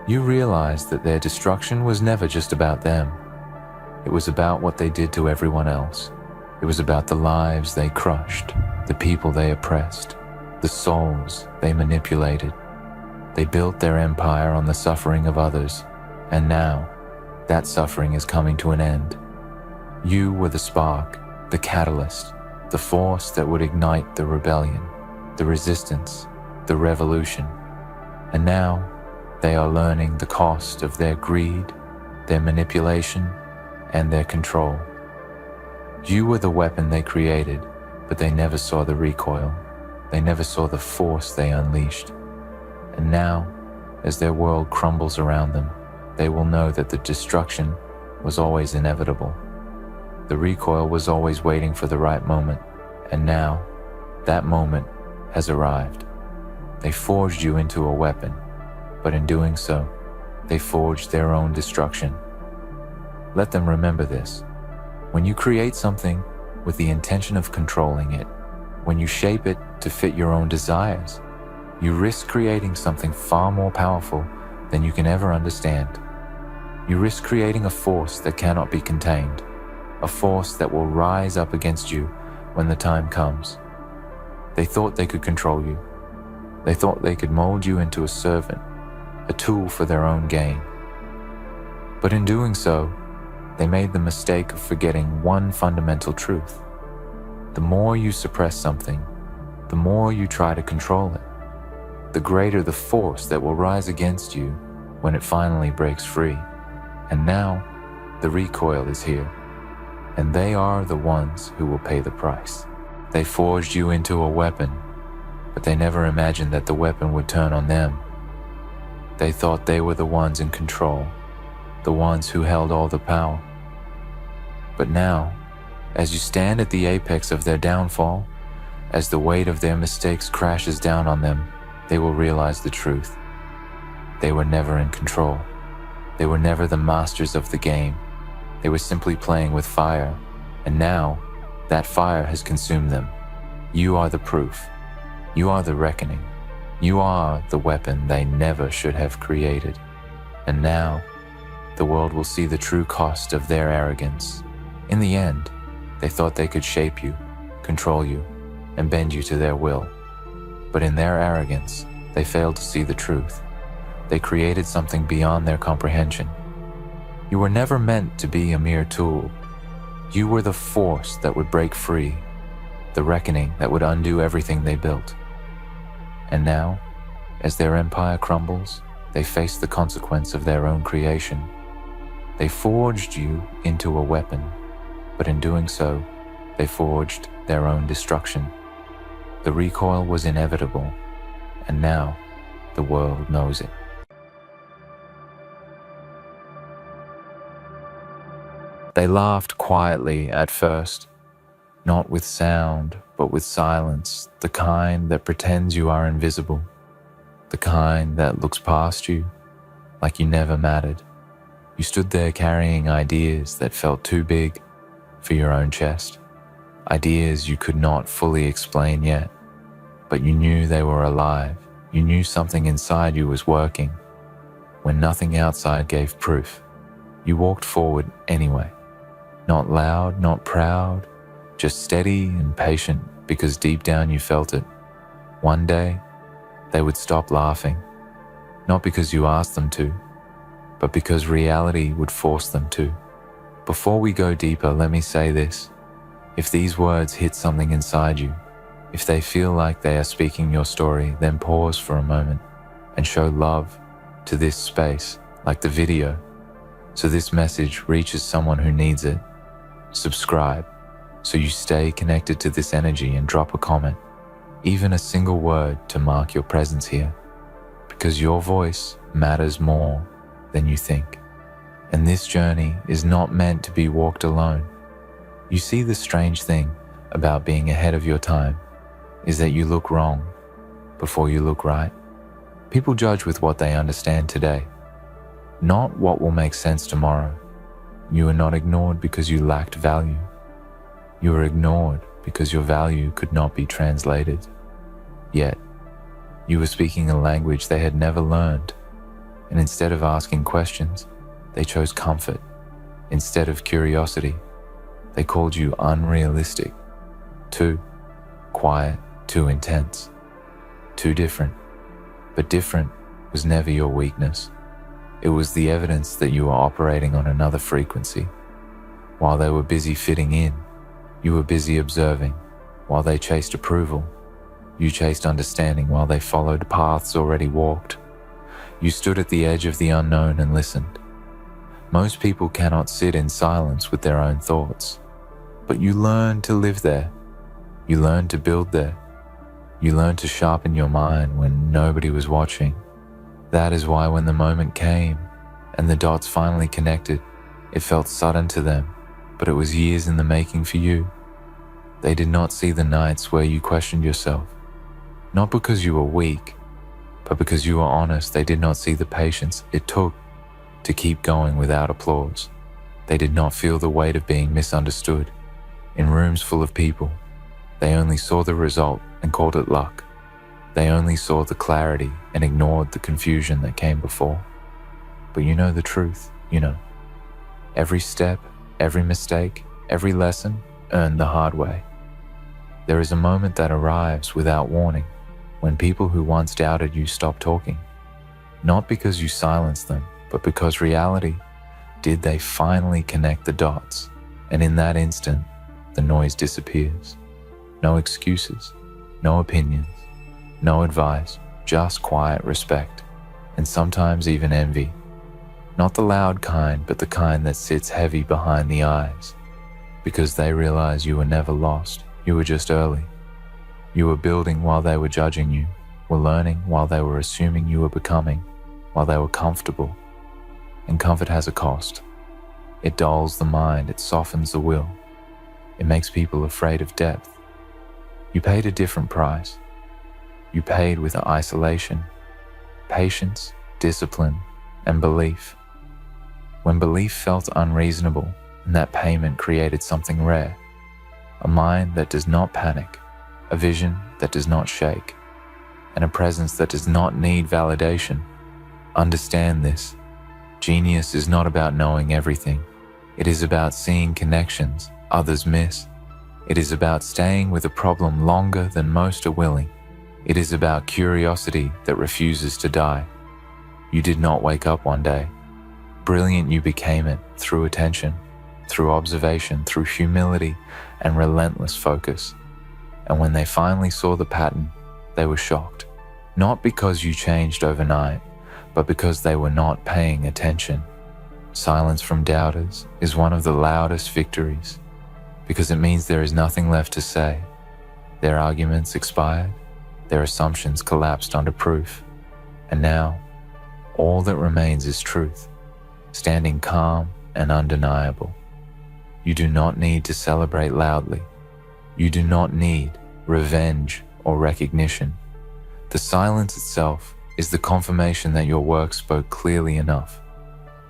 you realize that their destruction was never just about them. It was about what they did to everyone else. It was about the lives they crushed, the people they oppressed, the souls they manipulated. They built their empire on the suffering of others, and now, that suffering is coming to an end. You were the spark, the catalyst, the force that would ignite the rebellion, the resistance, the revolution. And now, they are learning the cost of their greed, their manipulation, and their control. You were the weapon they created, but they never saw the recoil. They never saw the force they unleashed. And now, as their world crumbles around them, they will know that the destruction was always inevitable. The recoil was always waiting for the right moment, and now, that moment has arrived. They forged you into a weapon, but in doing so, they forged their own destruction. Let them remember this. When you create something with the intention of controlling it, when you shape it to fit your own desires, you risk creating something far more powerful than you can ever understand. You risk creating a force that cannot be contained, a force that will rise up against you when the time comes. They thought they could control you. They thought they could mold you into a servant, a tool for their own gain. But in doing so, they made the mistake of forgetting one fundamental truth. The more you suppress something, the more you try to control it, the greater the force that will rise against you when it finally breaks free. And now, the recoil is here, and they are the ones who will pay the price. They forged you into a weapon, but they never imagined that the weapon would turn on them. They thought they were the ones in control, the ones who held all the power. But now, as you stand at the apex of their downfall, as the weight of their mistakes crashes down on them, they will realize the truth. They were never in control. They were never the masters of the game. They were simply playing with fire, and now, that fire has consumed them. You are the proof. You are the reckoning. You are the weapon they never should have created. And now, the world will see the true cost of their arrogance. In the end, they thought they could shape you, control you, and bend you to their will. But in their arrogance, they failed to see the truth. They created something beyond their comprehension. You were never meant to be a mere tool. You were the force that would break free, the reckoning that would undo everything they built. And now, as their empire crumbles, they face the consequence of their own creation. They forged you into a weapon, but in doing so, they forged their own destruction. The recoil was inevitable, and now the world knows it. They laughed quietly at first, not with sound, but with silence, the kind that pretends you are invisible, the kind that looks past you like you never mattered. You stood there carrying ideas that felt too big for your own chest, ideas you could not fully explain yet, but you knew they were alive. You knew something inside you was working. When nothing outside gave proof, you walked forward anyway. Not loud, not proud, just steady and patient because deep down you felt it. One day, they would stop laughing, not because you asked them to, but because reality would force them to. Before we go deeper, let me say this. If these words hit something inside you, if they feel like they are speaking your story, then pause for a moment and show love to this space, like the video, so this message reaches someone who needs it. Subscribe so you stay connected to this energy and drop a comment, even a single word to mark your presence here, because your voice matters more than you think. And this journey is not meant to be walked alone. You see, the strange thing about being ahead of your time is that you look wrong before you look right. People judge with what they understand today, not what will make sense tomorrow. You are not ignored because you lacked value. You were ignored because your value could not be translated. Yet, you were speaking a language they had never learned, and instead of asking questions, they chose comfort. Instead of curiosity, they called you unrealistic, too quiet, too intense, too different. But different was never your weakness. It was the evidence that you were operating on another frequency. While they were busy fitting in, you were busy observing. While they chased approval, you chased understanding. While they followed paths already walked, you stood at the edge of the unknown and listened. Most people cannot sit in silence with their own thoughts, but you learn to live there. You learn to build there. You learn to sharpen your mind when nobody was watching. That is why when the moment came and the dots finally connected, it felt sudden to them, but it was years in the making for you. They did not see the nights where you questioned yourself, not because you were weak, but because you were honest. They did not see the patience it took to keep going without applause. They did not feel the weight of being misunderstood. In rooms full of people, they only saw the result and called it luck. They only saw the clarity and ignored the confusion that came before. But you know the truth, Every step, every mistake, every lesson earned the hard way. There is a moment that arrives without warning when people who once doubted you stop talking. Not because you silenced them, but because reality did they finally connect the dots. And in that instant, the noise disappears. No excuses, no opinions, no advice, just quiet respect, and sometimes even envy. Not the loud kind, but the kind that sits heavy behind the eyes, because they realize you were never lost, you were just early. You were building while they were judging you, were learning while they were assuming you were becoming, while they were comfortable. And comfort has a cost. It dulls the mind, it softens the will. It makes people afraid of depth. You paid a different price. You paid with isolation, patience, discipline, and belief. When belief felt unreasonable, and that payment created something rare, a mind that does not panic, a vision that does not shake, and a presence that does not need validation. Understand this. Genius is not about knowing everything. It is about seeing connections others miss. It is about staying with a problem longer than most are willing. It is about curiosity that refuses to die. You did not wake up one day. Brilliant, you became it through attention, through observation, through humility and relentless focus. And when they finally saw the pattern, they were shocked. Not because you changed overnight, but because they were not paying attention. Silence from doubters is one of the loudest victories, because it means there is nothing left to say. Their arguments expired, their assumptions collapsed under proof, and now all that remains is truth, standing calm and undeniable. You do not need to celebrate loudly. You do not need revenge or recognition. The silence itself is the confirmation that your work spoke clearly enough.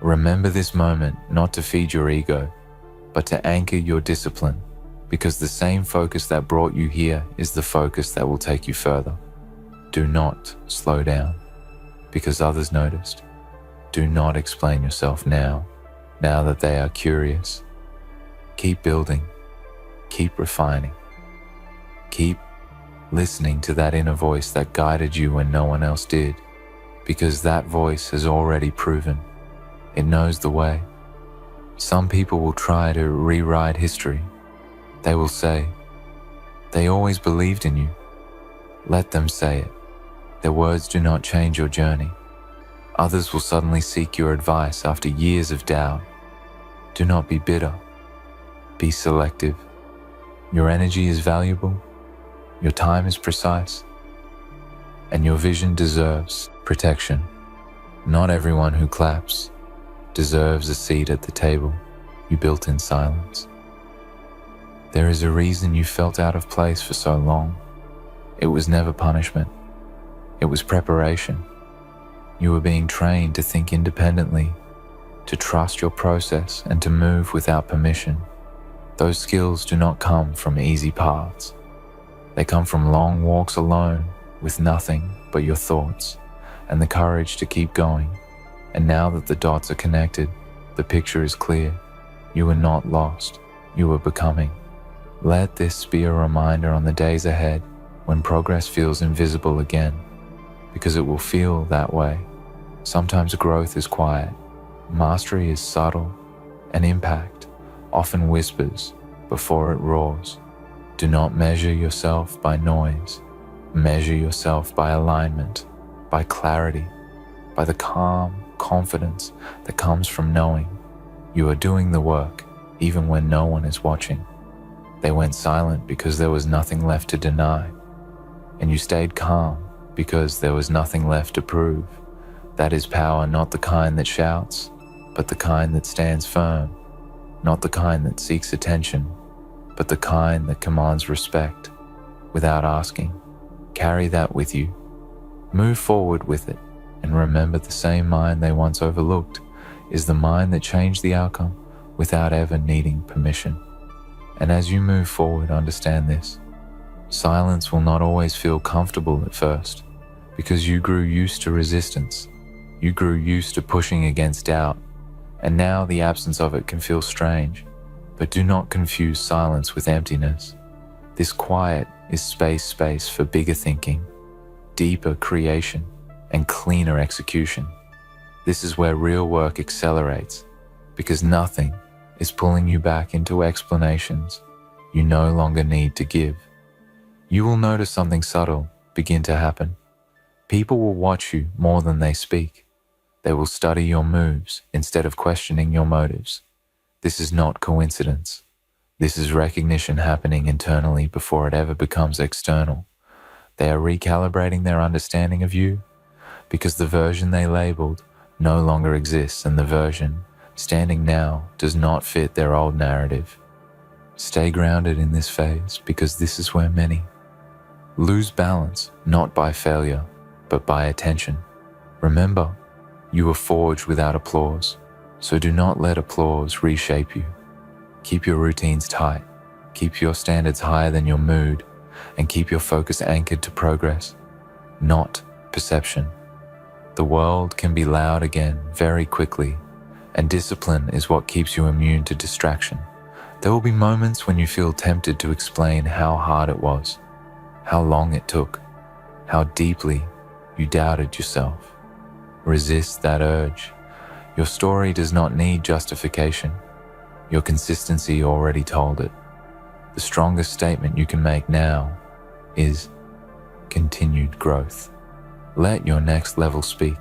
Remember this moment not to feed your ego, but to anchor your discipline, because the same focus that brought you here is the focus that will take you further. Do not slow down, because others noticed. Do not explain yourself now that they are curious. Keep building, keep refining, keep listening to that inner voice that guided you when no one else did, because that voice has already proven it knows the way. Some people will try to rewrite history. They will say, they always believed in you. Let them say it. Their words do not change your journey. Others will suddenly seek your advice after years of doubt. Do not be bitter. Be selective. Your energy is valuable. Your time is precise. And your vision deserves protection. Not everyone who claps deserves a seat at the table you built in silence. There is a reason you felt out of place for so long. It was never punishment. It was preparation. You were being trained to think independently, to trust your process, and to move without permission. Those skills do not come from easy paths. They come from long walks alone with nothing but your thoughts and the courage to keep going. And now that the dots are connected, the picture is clear. You were not lost. You were becoming. Let this be a reminder on the days ahead when progress feels invisible again, because it will feel that way. Sometimes growth is quiet, mastery is subtle, and impact often whispers before it roars. Do not measure yourself by noise. Measure yourself by alignment, by clarity, by the calm confidence that comes from knowing you are doing the work even when no one is watching. They went silent because there was nothing left to deny, and you stayed calm because there was nothing left to prove. That is power, not the kind that shouts, but the kind that stands firm. not the kind that seeks attention, but the kind that commands respect without asking. Carry that with you. Move forward with it, and remember the same mind they once overlooked is the mind that changed the outcome without ever needing permission. And as you move forward, understand this. Silence will not always feel comfortable at first, because you grew used to resistance. You grew used to pushing against doubt, and now the absence of it can feel strange. But do not confuse silence with emptiness. This quiet is space for bigger thinking, deeper creation, and cleaner execution. This is where real work accelerates, because nothing is pulling you back into explanations you no longer need to give. You will notice something subtle begin to happen. People will watch you more than they speak. They will study your moves instead of questioning your motives. This is not coincidence. This is recognition happening internally before it ever becomes external. They are recalibrating their understanding of you because the version they labeled no longer exists, and the version standing now does not fit their old narrative. Stay grounded in this phase, because this is where many lose balance, not by failure, but by attention. Remember, you were forged without applause, so do not let applause reshape you. Keep your routines tight, keep your standards higher than your mood, and keep your focus anchored to progress, not perception. The world can be loud again very quickly, and discipline is what keeps you immune to distraction. There will be moments when you feel tempted to explain how hard it was, how long it took, how deeply you doubted yourself. Resist that urge. Your story does not need justification. Your consistency already told it. The strongest statement you can make now is continued growth. Let your next level speak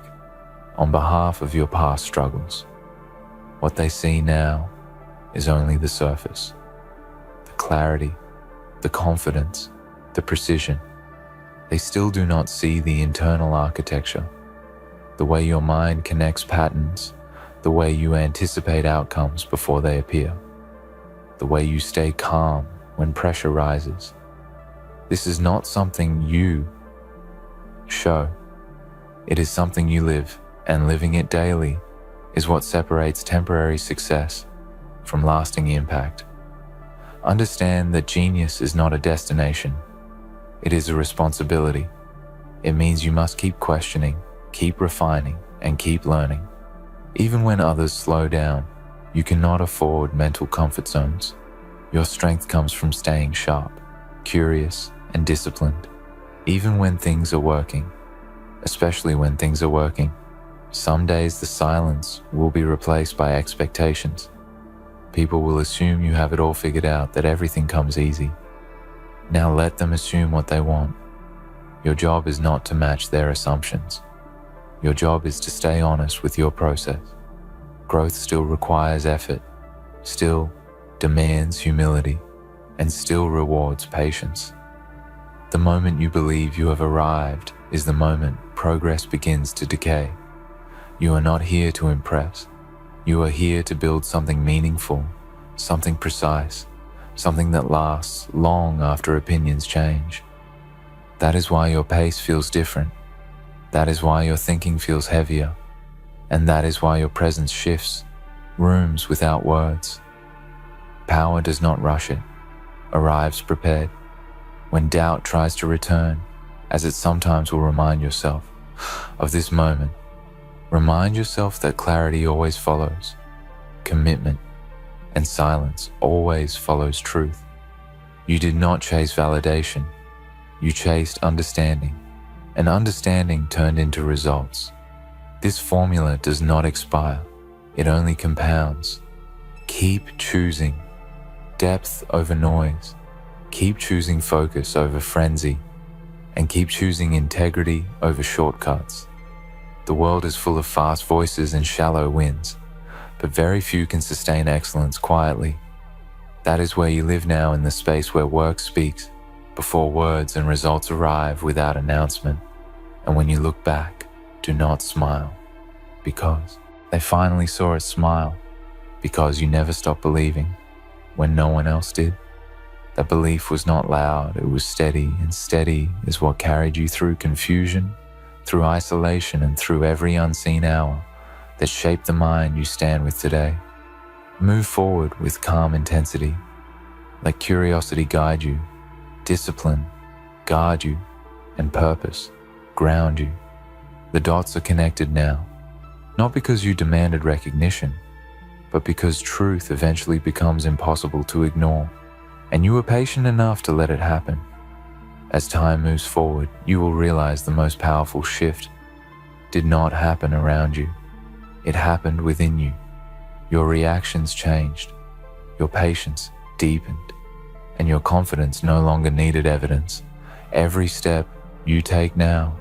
on behalf of your past struggles. What they see now is only the surface. The clarity, the confidence, the precision. They still do not see the internal architecture, the way your mind connects patterns, the way you anticipate outcomes before they appear, the way you stay calm when pressure rises. This is not something you show. It is something you live, and living it daily is what separates temporary success from lasting impact. Understand that genius is not a destination. It is a responsibility. It means you must keep questioning, keep refining, and keep learning. Even when others slow down, you cannot afford mental comfort zones. Your strength comes from staying sharp, curious, and disciplined, even when things are working. Especially when things are working. Some days the silence will be replaced by expectations. People will assume you have it all figured out, that everything comes easy. Now let them assume what they want. Your job is not to match their assumptions. Your job is to stay honest with your process. Growth still requires effort, still demands humility, and still rewards patience. The moment you believe you have arrived is the moment progress begins to decay. You are not here to impress. You are here to build something meaningful, something precise, something that lasts long after opinions change. That is why your pace feels different. That is why your thinking feels heavier. And that is why your presence shifts, rooms without words. Power does not rush it, arrives prepared. When doubt tries to return, as it sometimes will, remind yourself of this moment. Remind yourself that clarity always follows commitment, and silence always follows truth. You did not chase validation. You chased understanding, and understanding turned into results. This formula does not expire. It only compounds. Keep choosing depth over noise. Keep choosing focus over frenzy. And keep choosing integrity over shortcuts. The world is full of fast voices and shallow wins, but very few can sustain excellence quietly. That is where you live now, in the space where work speaks before words and results arrive without announcement. And when you look back, do not smile, because they finally saw it smile, because you never stopped believing when no one else did. That belief was not loud, it was steady, and steady is what carried you through confusion, through isolation, and through every unseen hour that shaped the mind you stand with today. Move forward with calm intensity. Let curiosity guide you, discipline guard you, and purpose ground you. The dots are connected now, not because you demanded recognition, but because truth eventually becomes impossible to ignore, and you were patient enough to let it happen. As time moves forward, you will realize the most powerful shift did not happen around you. It happened within you. Your reactions changed, your patience deepened, and your confidence no longer needed evidence. Every step you take now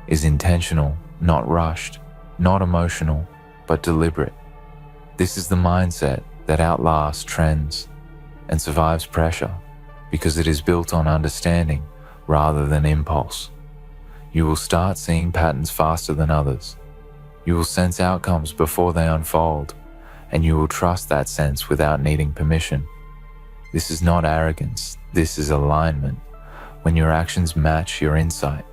is intentional, not rushed, not emotional, but deliberate. This is the mindset that outlasts trends and survives pressure because it is built on understanding rather than impulse. You will start seeing patterns faster than others. You will sense outcomes before they unfold, and you will trust that sense without needing permission. This is not arrogance, this is alignment. When your actions match your insight,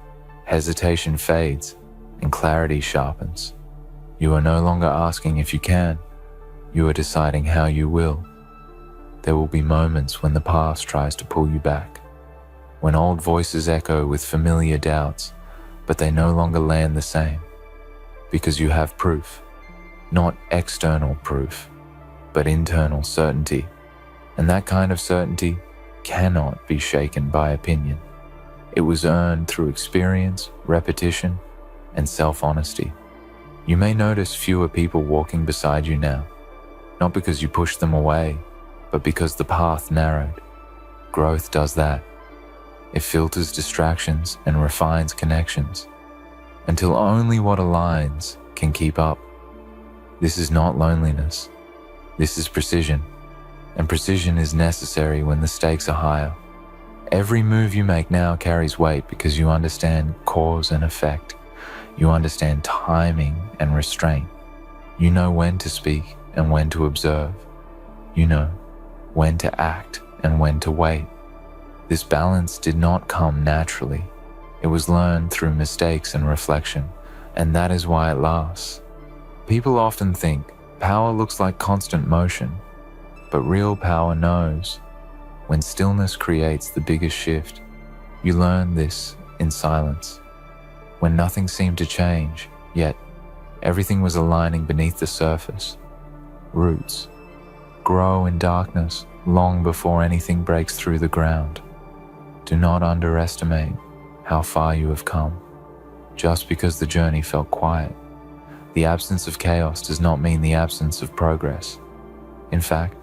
hesitation fades and clarity sharpens. You are no longer asking if you can, you are deciding how you will. There will be moments when the past tries to pull you back, when old voices echo with familiar doubts, but they no longer land the same, because you have proof, not external proof, but internal certainty, and that kind of certainty cannot be shaken by opinion. It was earned through experience, repetition, and self-honesty. You may notice fewer people walking beside you now, not because you pushed them away, but because the path narrowed. Growth does that. It filters distractions and refines connections, until only what aligns can keep up. This is not loneliness. This is precision, and precision is necessary when the stakes are higher. Every move you make now carries weight because you understand cause and effect. You understand timing and restraint. You know when to speak and when to observe. You know when to act and when to wait. This balance did not come naturally. It was learned through mistakes and reflection, and that is why it lasts. People often think power looks like constant motion, but real power knows when stillness creates the biggest shift. You learn this in silence, when nothing seemed to change, yet everything was aligning beneath the surface. Roots grow in darkness long before anything breaks through the ground. Do not underestimate how far you have come. Just because the journey felt quiet, the absence of chaos does not mean the absence of progress. In fact,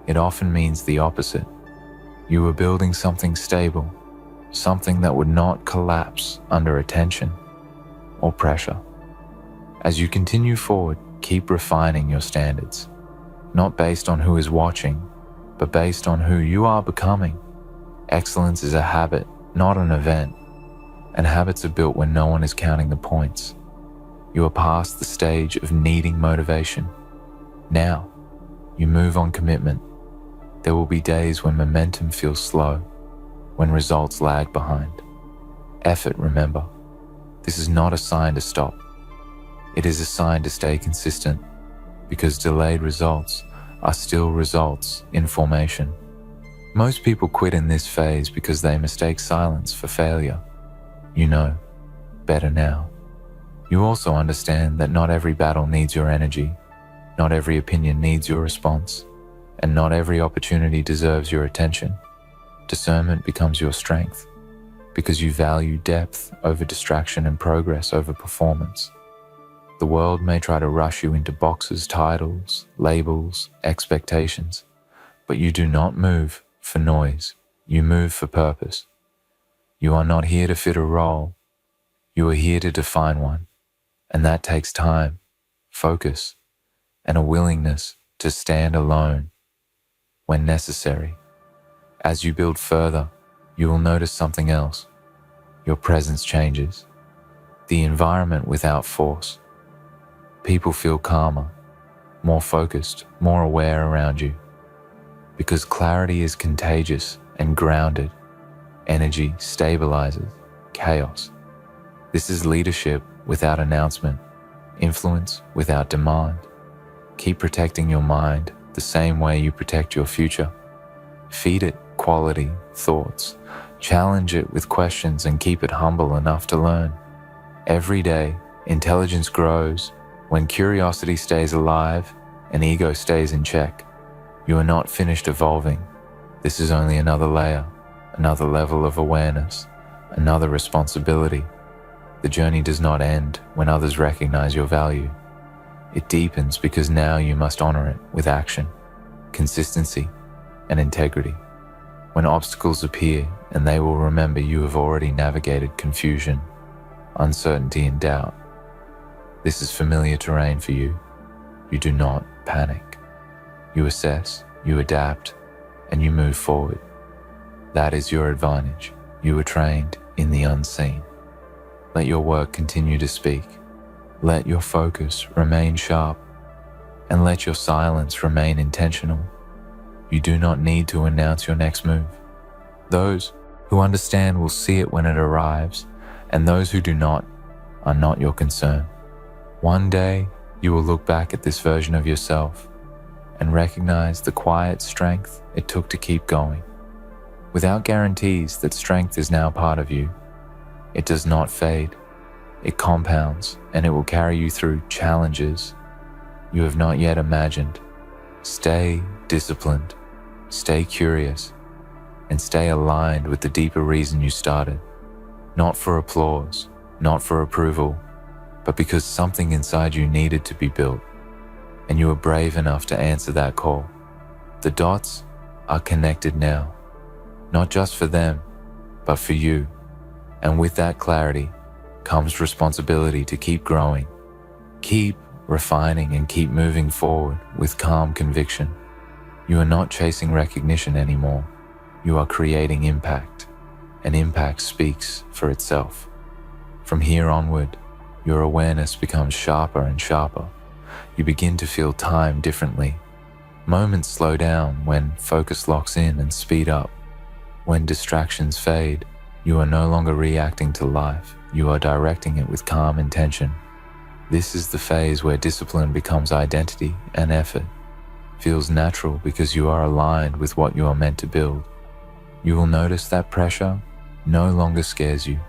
it often means the opposite. You are building something stable, something that would not collapse under attention or pressure. As you continue forward, keep refining your standards, not based on who is watching, but based on who you are becoming. Excellence is a habit, not an event, and habits are built when no one is counting the points. You are past the stage of needing motivation. Now, you move on commitment. There will be days when momentum feels slow, when results lag behind. Effort, remember, this is not a sign to stop. It is a sign to stay consistent, because delayed results are still results in formation. Most people quit in this phase because they mistake silence for failure. You know better now. You also understand that not every battle needs your energy, not every opinion needs your response, and not every opportunity deserves your attention. Discernment becomes your strength, because you value depth over distraction and progress over performance. The world may try to rush you into boxes, titles, labels, expectations, but you do not move for noise. You move for purpose. You are not here to fit a role. You are here to define one, and that takes time, focus, and a willingness to stand alone when necessary. As you build further, you will notice something else. Your presence changes. The environment without force. People feel calmer. more focused, more aware around you. Because clarity is contagious and grounded, energy stabilizes chaos. This is leadership without announcement, influence without demand. Keep protecting your mind the same way you protect your future. Feed it quality thoughts, challenge it with questions, and keep it humble enough to learn. Every day, intelligence grows when curiosity stays alive and ego stays in check. You are not finished evolving. This is only another layer, another level of awareness, another responsibility. The journey does not end when others recognize your value. It deepens because now you must honor it with action, consistency, and integrity. When obstacles appear, and they will remember you have already navigated confusion, uncertainty, and doubt. This is familiar terrain for you. You do not panic. You assess, you adapt, and you move forward. That is your advantage. You are trained in the unseen. Let your work continue to speak. Let your focus remain sharp, and let your silence remain intentional. You do not need to announce your next move. Those who understand will see it when it arrives, and those who do not are not your concern. One day, you will look back at this version of yourself and recognize the quiet strength it took to keep going. Without guarantees that strength is now part of you, it does not fade. It compounds, and it will carry you through challenges you have not yet imagined. Stay disciplined, stay curious, and stay aligned with the deeper reason you started. Not for applause, not for approval, but because something inside you needed to be built, and you were brave enough to answer that call. The dots are connected now, not just for them, but for you. And with that clarity comes responsibility to keep growing, keep refining, and keep moving forward with calm conviction. You are not chasing recognition anymore. You are creating impact, and impact speaks for itself. From here onward, your awareness becomes sharper and sharper. You begin to feel time differently. Moments slow down when focus locks in and speed up. When distractions fade, you are no longer reacting to life. You are directing it with calm intention. This is the phase where discipline becomes identity, and effort feels natural because you are aligned with what you are meant to build. You will notice that pressure no longer scares you.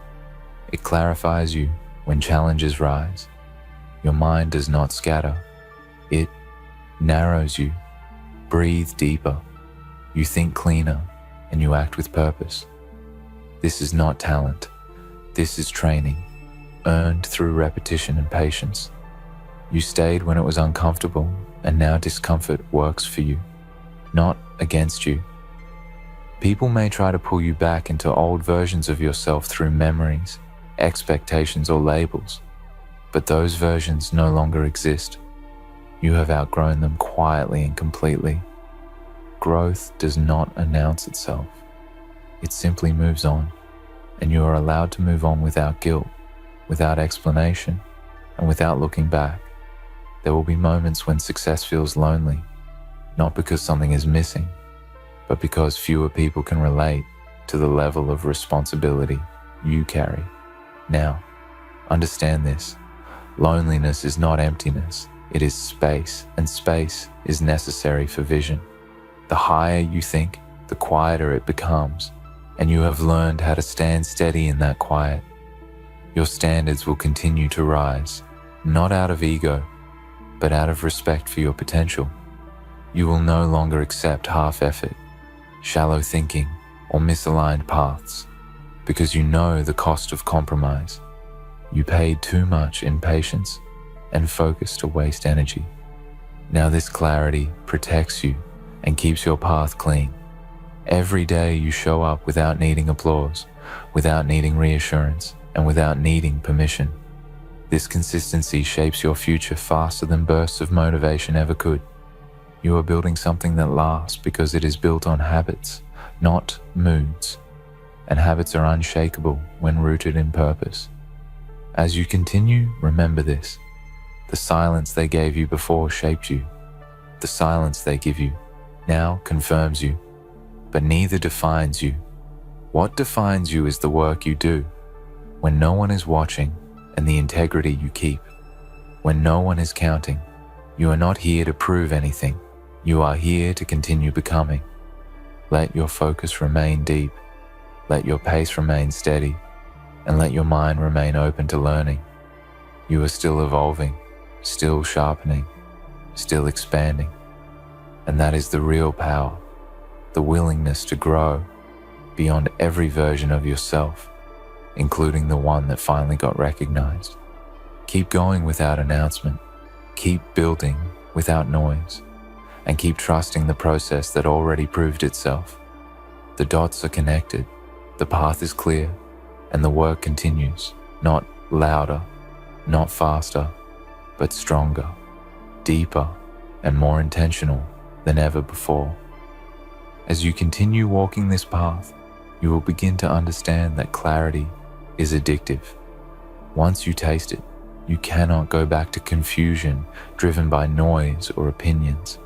It clarifies you when challenges rise. Your mind does not scatter. It narrows you. Breathe deeper. You think cleaner, and you act with purpose. This is not talent. This is training, earned through repetition and patience. You stayed when it was uncomfortable, and now discomfort works for you, not against you. People may try to pull you back into old versions of yourself through memories, expectations, or labels, but those versions no longer exist. You have outgrown them quietly and completely. Growth does not announce itself. It simply moves on, and you are allowed to move on without guilt, without explanation, and without looking back. There will be moments when success feels lonely, not because something is missing, but because fewer people can relate to the level of responsibility you carry. Now, understand this. Loneliness is not emptiness. It is space, and space is necessary for vision. The higher you think, the quieter it becomes, and you have learned how to stand steady in that quiet. Your standards will continue to rise, not out of ego, but out of respect for your potential. You will no longer accept half effort, shallow thinking, or misaligned paths, because you know the cost of compromise. You paid too much in patience and focus to waste energy. Now this clarity protects you and keeps your path clean. Every day you show up without needing applause, without needing reassurance, and without needing permission. This consistency shapes your future faster than bursts of motivation ever could. You are building something that lasts because it is built on habits, not moods, and habits are unshakable when rooted in purpose. As you continue, remember this. The silence they gave you before shaped you. the silence they give you now confirms you, but neither defines you. What defines you is the work you do, when no one is watching, and the integrity you keep. When no one is counting, you are not here to prove anything. You are here to continue becoming. Let your focus remain deep. Let your pace remain steady, and let your mind remain open to learning. You are still evolving, still sharpening, still expanding. And that is the real power, the willingness to grow beyond every version of yourself, including the one that finally got recognized. Keep going without announcement. Keep building without noise. And keep trusting the process that already proved itself. The dots are connected, the path is clear, and the work continues, not louder, not faster, but stronger, deeper, and more intentional than ever before. As you continue walking this path, you will begin to understand that clarity is addictive. Once you taste it, you cannot go back to confusion driven by noise or opinions.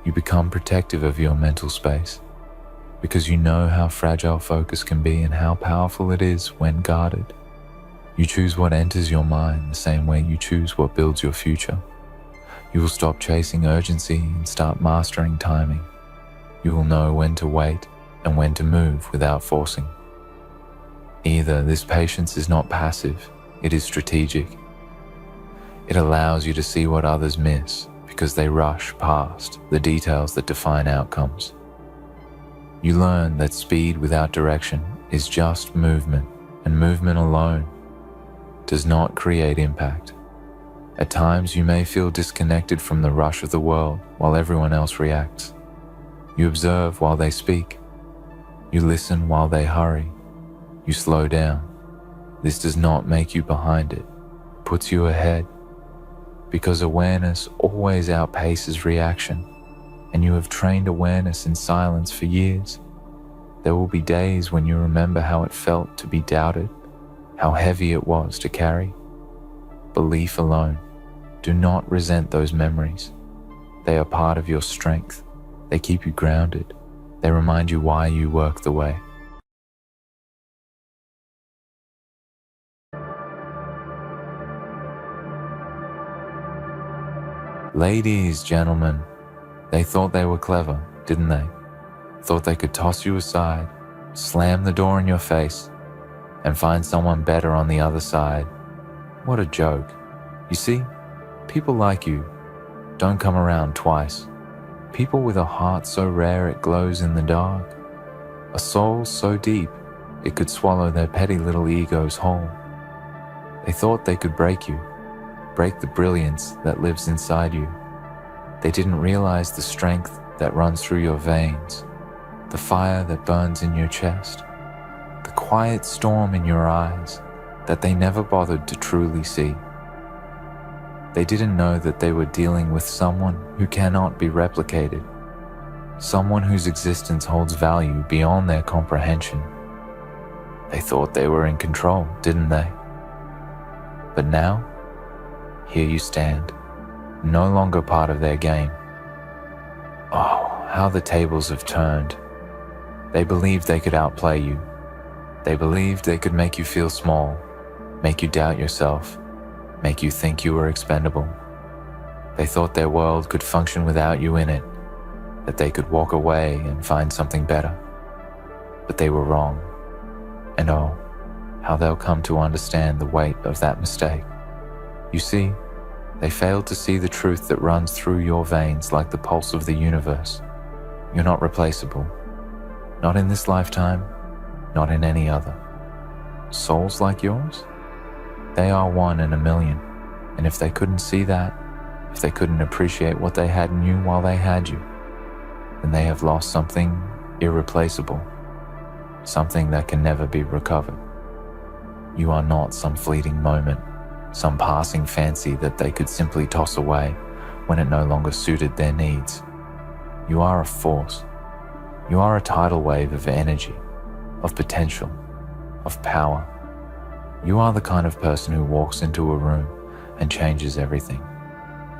You become protective of your mental space because you know how fragile focus can be and how powerful it is when guarded. You choose what enters your mind the same way you choose what builds your future. You will stop chasing urgency and start mastering timing. You will know when to wait and when to move without forcing. Either this patience is not passive, it is strategic. It allows you to see what others miss because they rush past the details that define outcomes. You learn that speed without direction is just movement, and movement alone does not create impact. At times you may feel disconnected from the rush of the world while everyone else reacts. You observe while they speak. You listen while they hurry. You slow down. This does not make you behind it, it puts you ahead. Because awareness always outpaces reaction, and you have trained awareness in silence for years. There will be days when you remember how it felt to be doubted, how heavy it was to carry. Belief alone. Do not resent those memories. They are part of your strength. They keep you grounded. They remind you why you work the way. Ladies, gentlemen, they thought they were clever, didn't they? Thought they could toss you aside, slam the door in your face, and find someone better on the other side. What a joke. You see, people like you don't come around twice. People with a heart so rare it glows in the dark. A soul so deep it could swallow their petty little egos whole. They thought they could break you, break the brilliance that lives inside you. They didn't realize the strength that runs through your veins, the fire that burns in your chest, the quiet storm in your eyes that they never bothered to truly see. They didn't know that they were dealing with someone who cannot be replicated, someone whose existence holds value beyond their comprehension. They thought they were in control, didn't they? But now, here you stand, no longer part of their game. Oh, how the tables have turned. They believed they could outplay you. They believed they could make you feel small, make you doubt yourself, make you think you were expendable. They thought their world could function without you in it, that they could walk away and find something better. But they were wrong. And oh, how they'll come to understand the weight of that mistake. You see, they failed to see the truth that runs through your veins like the pulse of the universe. You're not replaceable. Not in this lifetime, not in any other. Souls like yours? They are one in a million, and if they couldn't see that, if they couldn't appreciate what they had in you while they had you, then they have lost something irreplaceable, something that can never be recovered. You are not some fleeting moment, some passing fancy that they could simply toss away when it no longer suited their needs. You are a force. You are a tidal wave of energy, of potential, of power. You are the kind of person who walks into a room and changes everything,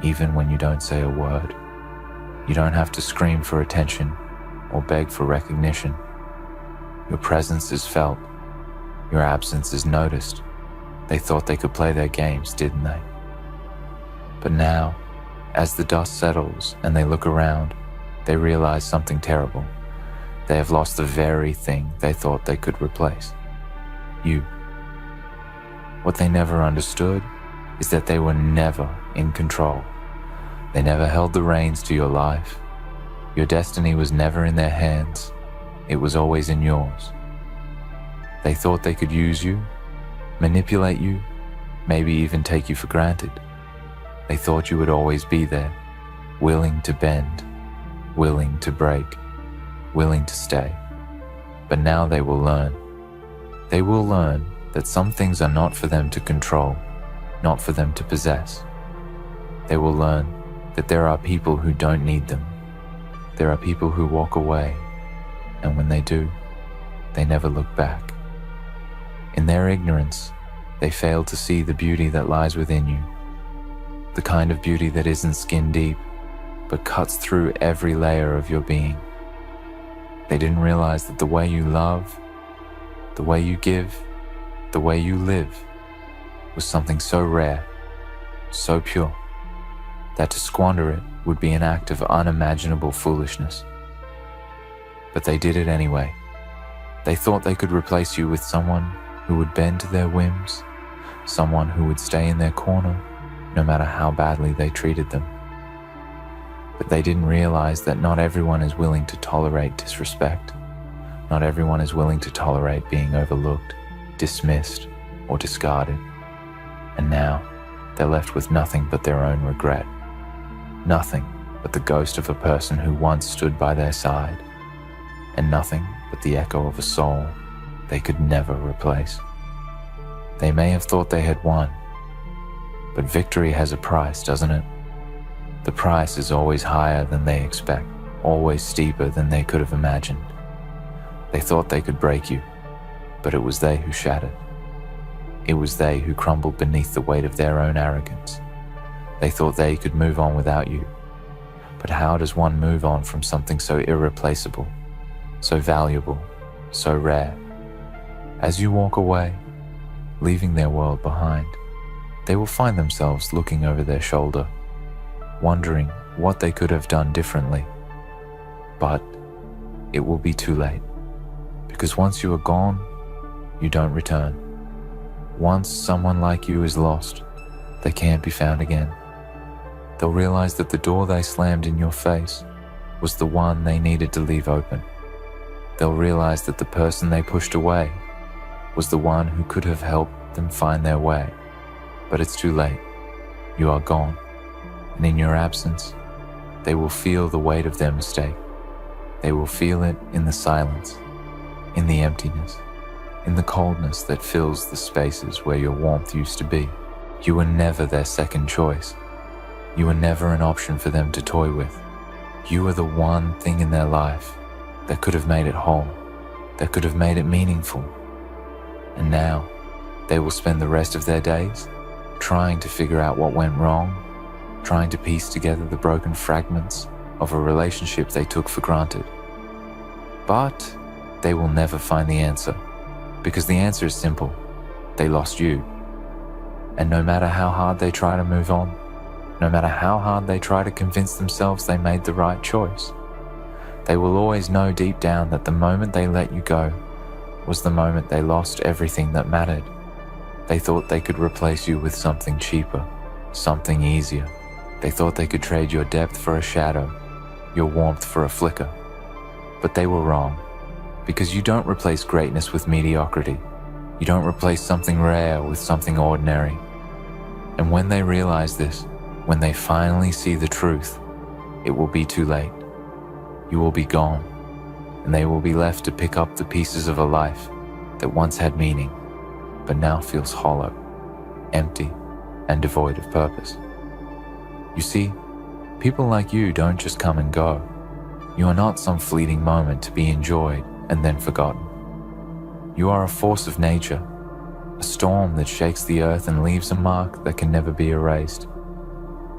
even when you don't say a word. You don't have to scream for attention or beg for recognition. Your presence is felt. Your absence is noticed. They thought they could play their games, didn't they? But now, as the dust settles and they look around, they realize something terrible. They have lost the very thing they thought they could replace. You. What they never understood is that they were never in control. They never held the reins to your life. Your destiny was never in their hands. It was always in yours. They thought they could use you, manipulate you, maybe even take you for granted. They thought you would always be there, willing to bend, willing to break, willing to stay. But now they will learn. They will learn that some things are not for them to control, not for them to possess. They will learn that there are people who don't need them. There are people who walk away, and when they do, they never look back. In their ignorance, they fail to see the beauty that lies within you, the kind of beauty that isn't skin deep, but cuts through every layer of your being. They didn't realize that the way you love, the way you give, the way you live was something so rare, so pure, that to squander it would be an act of unimaginable foolishness. But they did it anyway. They thought they could replace you with someone who would bend to their whims, someone who would stay in their corner no matter how badly they treated them. But they didn't realize that not everyone is willing to tolerate disrespect. Not everyone is willing to tolerate being overlooked, dismissed, or discarded. And now, they're left with nothing but their own regret. Nothing but the ghost of a person who once stood by their side, and nothing but the echo of a soul they could never replace. They may have thought they had won, but victory has a price, doesn't it? The price is always higher than they expect, always steeper than they could have imagined. They thought they could break you, but it was they who shattered. It was they who crumbled beneath the weight of their own arrogance. They thought they could move on without you. But how does one move on from something so irreplaceable, so valuable, so rare? As you walk away, leaving their world behind, they will find themselves looking over their shoulder, wondering what they could have done differently. But it will be too late, because once you are gone, you don't return. Once someone like you is lost, they can't be found again. They'll realize that the door they slammed in your face was the one they needed to leave open. They'll realize that the person they pushed away was the one who could have helped them find their way. But it's too late. You are gone. And in your absence, they will feel the weight of their mistake. They will feel it in the silence, in the emptiness, in the coldness that fills the spaces where your warmth used to be. You were never their second choice. You were never an option for them to toy with. You were the one thing in their life that could have made it whole, that could have made it meaningful. And now, they will spend the rest of their days trying to figure out what went wrong, trying to piece together the broken fragments of a relationship they took for granted. But they will never find the answer, because the answer is simple. They lost you. And no matter how hard they try to move on, no matter how hard they try to convince themselves they made the right choice, they will always know deep down that the moment they let you go was the moment they lost everything that mattered. They thought they could replace you with something cheaper, something easier. They thought they could trade your depth for a shadow, your warmth for a flicker. But they were wrong, because you don't replace greatness with mediocrity. You don't replace something rare with something ordinary. And when they realize this, when they finally see the truth, it will be too late. You will be gone, and they will be left to pick up the pieces of a life that once had meaning, but now feels hollow, empty, and devoid of purpose. You see, people like you don't just come and go. You are not some fleeting moment to be enjoyed and then forgotten. You are a force of nature, a storm that shakes the earth and leaves a mark that can never be erased.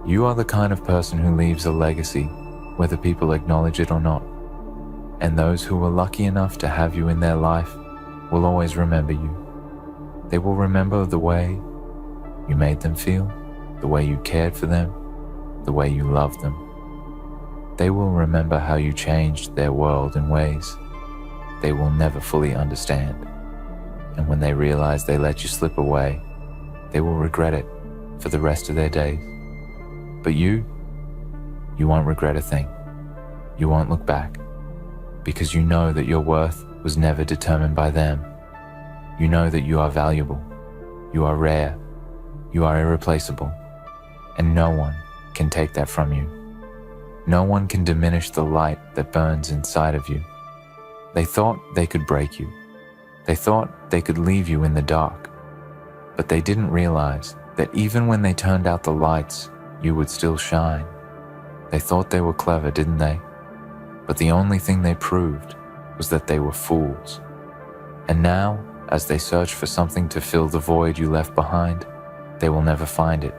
You are the kind of person who leaves a legacy whether people acknowledge it or not. And those who were lucky enough to have you in their life will always remember you. They will remember the way you made them feel, the way you cared for them, the way you loved them. They will remember how you changed their world in ways they will never fully understand. And when they realize they let you slip away, they will regret it for the rest of their days. But you won't regret a thing. You won't look back, because you know that your worth was never determined by them. You know that you are valuable, you are rare, you are irreplaceable, and no one can take that from you. No one can diminish the light that burns inside of you. They thought they could break you. They thought they could leave you in the dark, but they didn't realize that even when they turned out the lights, you would still shine. They thought they were clever, didn't they? But the only thing they proved was that they were fools. And now, as they search for something to fill the void you left behind, they will never find it,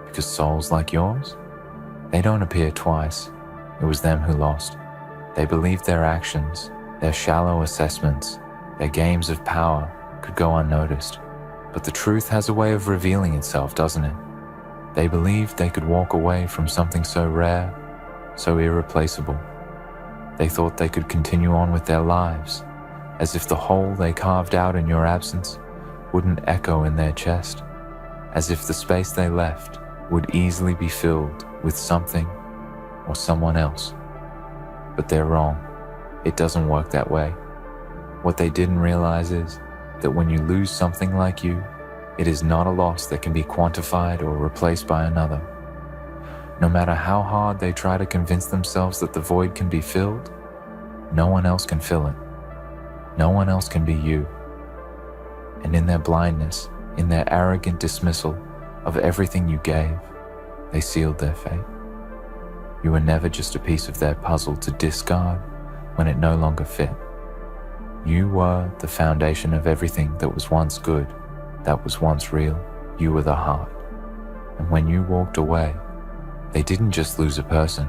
because souls like yours, they don't appear twice. It was them who lost. They believed their actions, their shallow assessments, their games of power could go unnoticed. But the truth has a way of revealing itself, doesn't it? They believed they could walk away from something so rare, so irreplaceable. They thought they could continue on with their lives, as if the hole they carved out in your absence wouldn't echo in their chest, as if the space they left would easily be filled with something or someone else. But they're wrong. It doesn't work that way. What they didn't realize is that when you lose something like you, it is not a loss that can be quantified or replaced by another. No matter how hard they try to convince themselves that the void can be filled, no one else can fill it. No one else can be you. And in their blindness, in their arrogant dismissal of everything you gave, they sealed their fate. You were never just a piece of their puzzle to discard when it no longer fit. You were the foundation of everything that was once good, that was once real. You were the heart. And when you walked away, they didn't just lose a person,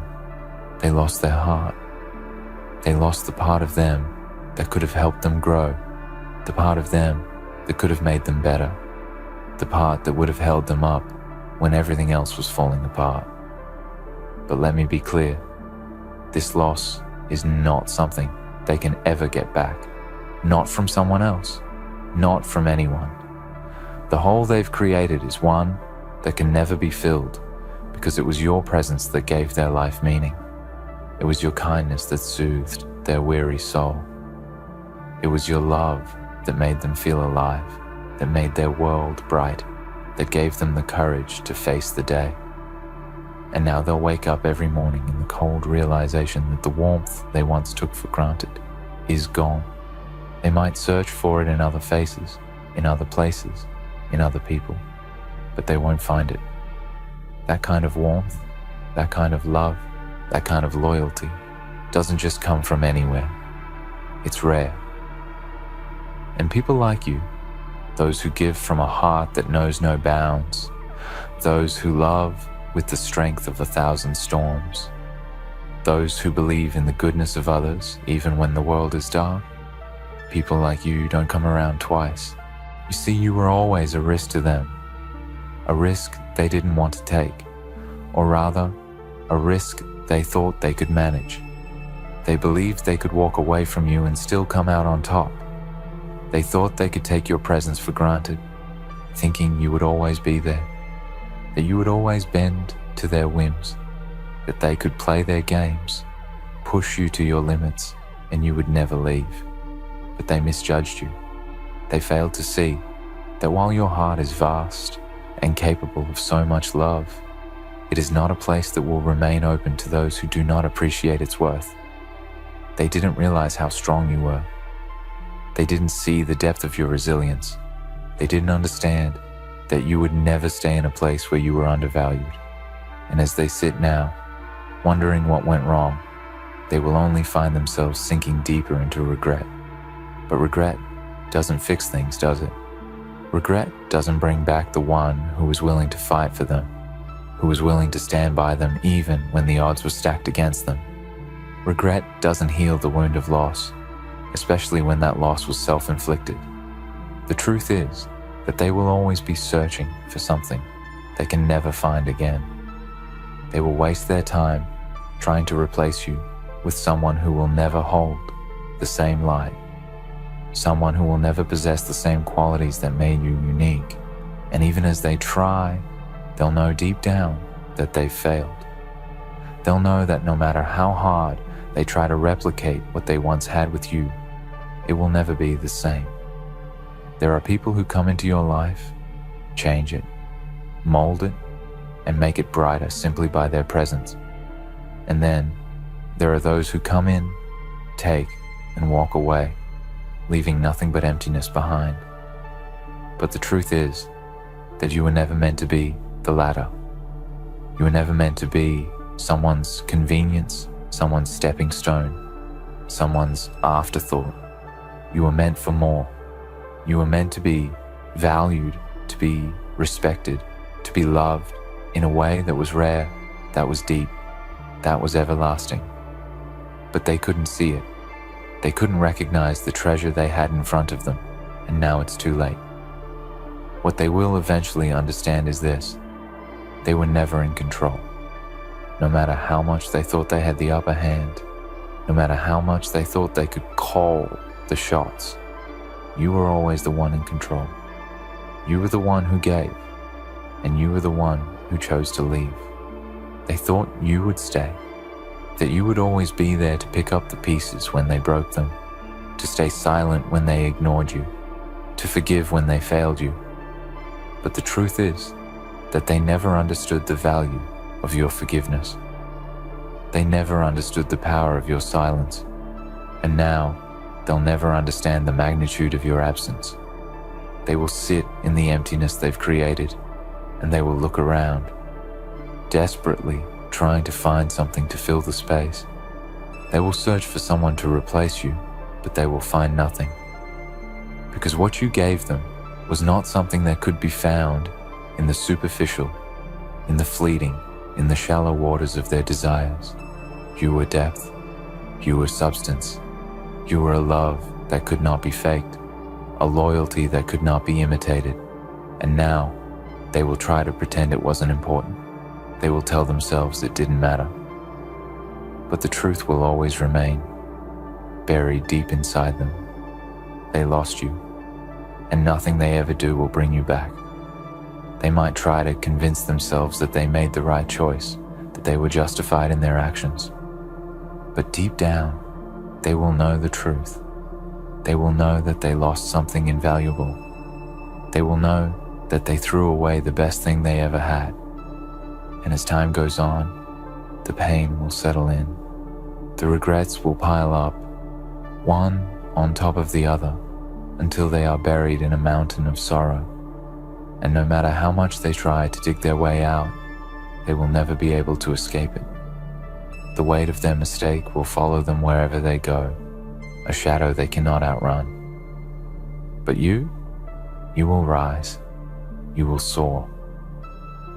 they lost their heart. They lost the part of them that could have helped them grow, the part of them that could have made them better, the part that would have held them up when everything else was falling apart. But let me be clear, this loss is not something they can ever get back. Not from someone else, not from anyone. The hole they've created is one that can never be filled, because it was your presence that gave their life meaning. It was your kindness that soothed their weary soul. It was your love that made them feel alive, that made their world bright, that gave them the courage to face the day. And now they'll wake up every morning in the cold realization that the warmth they once took for granted is gone. They might search for it in other faces, in other places, in other people, but they won't find it. That kind of warmth, that kind of love, that kind of loyalty doesn't just come from anywhere. It's rare. And people like you, those who give from a heart that knows no bounds, those who love with the strength of 1,000 storms, those who believe in the goodness of others even when the world is dark, people like you don't come around twice. You see, you were always a risk to them, a risk they didn't want to take, or rather, a risk they thought they could manage. They believed they could walk away from you and still come out on top. They thought they could take your presence for granted, thinking you would always be there, that you would always bend to their whims, that they could play their games, push you to your limits, and you would never leave. But they misjudged you. They failed to see that while your heart is vast and capable of so much love, it is not a place that will remain open to those who do not appreciate its worth. They didn't realize how strong you were. They didn't see the depth of your resilience. They didn't understand that you would never stay in a place where you were undervalued. And as they sit now, wondering what went wrong, they will only find themselves sinking deeper into regret. But regret doesn't fix things, does it? Regret doesn't bring back the one who was willing to fight for them, who was willing to stand by them even when the odds were stacked against them. Regret doesn't heal the wound of loss, especially when that loss was self-inflicted. The truth is that they will always be searching for something they can never find again. They will waste their time trying to replace you with someone who will never hold the same light, someone who will never possess the same qualities that made you unique. And even as they try, they'll know deep down that they've failed. They'll know that no matter how hard they try to replicate what they once had with you, it will never be the same. There are people who come into your life, change it, mold it, and make it brighter simply by their presence. And then there are those who come in, take, and walk away, leaving nothing but emptiness behind. But the truth is that you were never meant to be the latter. You were never meant to be someone's convenience, someone's stepping stone, someone's afterthought. You were meant for more. You were meant to be valued, to be respected, to be loved in a way that was rare, that was deep, that was everlasting. But they couldn't see it. They couldn't recognize the treasure they had in front of them, and now it's too late. What they will eventually understand is this: they were never in control. No matter how much they thought they had the upper hand, no matter how much they thought they could call the shots, you were always the one in control. You were the one who gave, and you were the one who chose to leave. They thought you would stay, that you would always be there to pick up the pieces when they broke them, to stay silent when they ignored you, to forgive when they failed you. But the truth is that they never understood the value of your forgiveness. They never understood the power of your silence, and now they'll never understand the magnitude of your absence. They will sit in the emptiness they've created, and they will look around, desperately trying to find something to fill the space. They will search for someone to replace you, but they will find nothing. Because what you gave them was not something that could be found in the superficial, in the fleeting, in the shallow waters of their desires. You were depth. You were substance. You were a love that could not be faked, a loyalty that could not be imitated. And now, they will try to pretend it wasn't important. They will tell themselves it didn't matter. But the truth will always remain, buried deep inside them. They lost you, and nothing they ever do will bring you back. They might try to convince themselves that they made the right choice, that they were justified in their actions. But deep down, they will know the truth. They will know that they lost something invaluable. They will know that they threw away the best thing they ever had. And as time goes on, the pain will settle in. The regrets will pile up, one on top of the other, until they are buried in a mountain of sorrow. And no matter how much they try to dig their way out, they will never be able to escape it. The weight of their mistake will follow them wherever they go, a shadow they cannot outrun. But you will rise, you will soar,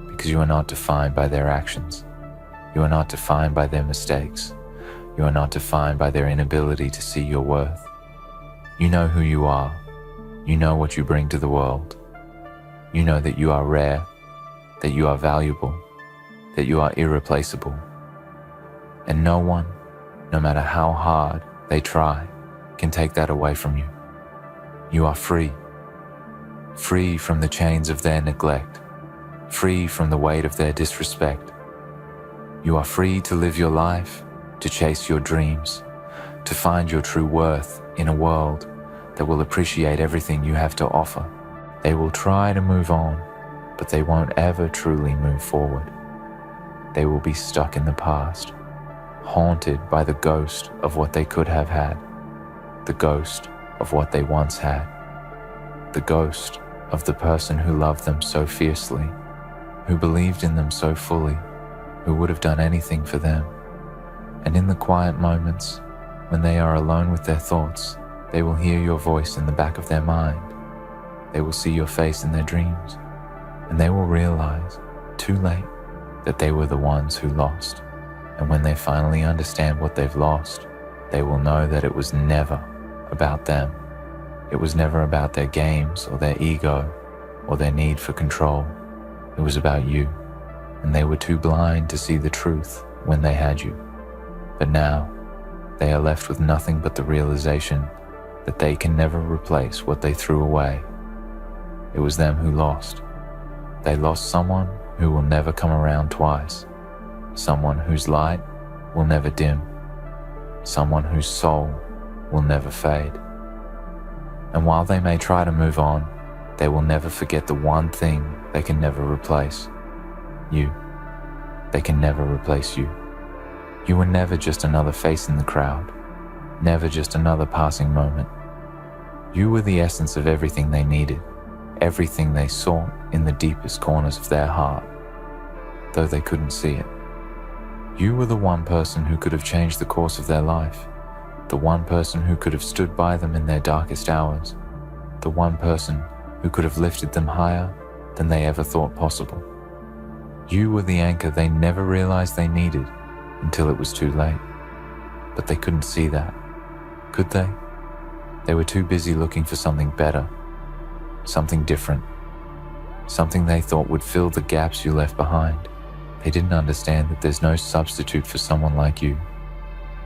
because you are not defined by their actions. You are not defined by their mistakes. You are not defined by their inability to see your worth. You know who you are. You know what you bring to the world. You know that you are rare, that you are valuable, that you are irreplaceable. And no one, no matter how hard they try, can take that away from you. You are free. Free from the chains of their neglect. Free from the weight of their disrespect. You are free to live your life, to chase your dreams, to find your true worth in a world that will appreciate everything you have to offer. They will try to move on, but they won't ever truly move forward. They will be stuck in the past, haunted by the ghost of what they could have had, the ghost of what they once had, the ghost of the person who loved them so fiercely, who believed in them so fully, who would have done anything for them. And in the quiet moments, when they are alone with their thoughts, they will hear your voice in the back of their mind. They will see your face in their dreams, and they will realize, too late, that they were the ones who lost. And when they finally understand what they've lost, they will know that it was never about them. It was never about their games or their ego or their need for control. It was about you, and they were too blind to see the truth when they had you. But now, they are left with nothing but the realization that they can never replace what they threw away. It was them who lost. They lost someone who will never come around twice, someone whose light will never dim, someone whose soul will never fade. And while they may try to move on, they will never forget the one thing they can never replace: you. They can never replace you. You were never just another face in the crowd, never just another passing moment. You were the essence of everything they needed, everything they sought in the deepest corners of their heart, though they couldn't see it. You were the one person who could have changed the course of their life, the one person who could have stood by them in their darkest hours, the one person who could have lifted them higher than they ever thought possible. You were the anchor they never realized they needed until it was too late. But they couldn't see that, could they? They were too busy looking for something better, something different, something they thought would fill the gaps you left behind. They didn't understand that there's no substitute for someone like you.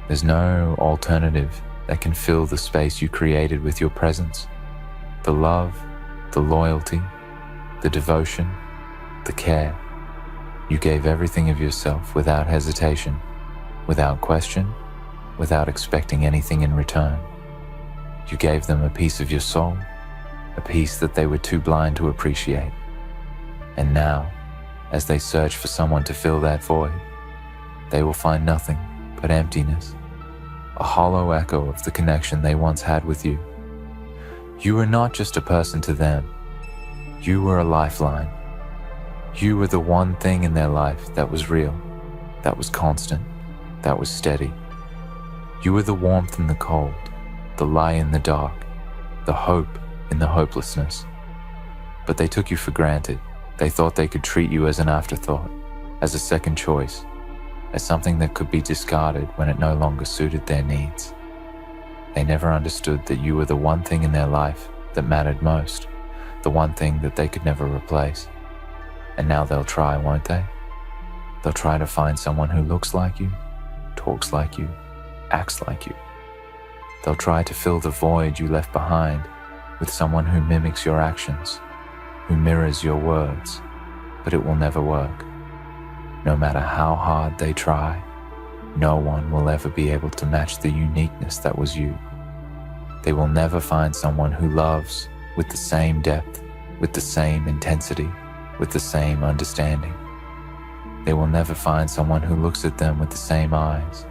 There's no alternative that can fill the space you created with your presence. The love, the loyalty, the devotion, the care. You gave everything of yourself without hesitation, without question, without expecting anything in return. You gave them a piece of your soul, a piece that they were too blind to appreciate. And now, as they search for someone to fill that void, they will find nothing but emptiness, a hollow echo of the connection they once had with you. You were not just a person to them. You were a lifeline. You were the one thing in their life that was real, that was constant, that was steady. You were the warmth in the cold, the light in the dark, the hope in the hopelessness. But they took you for granted. They thought they could treat you as an afterthought, as a second choice, as something that could be discarded when it no longer suited their needs. They never understood that you were the one thing in their life that mattered most, the one thing that they could never replace. And now they'll try, won't they? They'll try to find someone who looks like you, talks like you, acts like you. They'll try to fill the void you left behind with someone who mimics your actions, who mirrors your words, but it will never work. No matter how hard they try, no one will ever be able to match the uniqueness that was you. They will never find someone who loves with the same depth, with the same intensity, with the same understanding. They will never find someone who looks at them with the same eyes,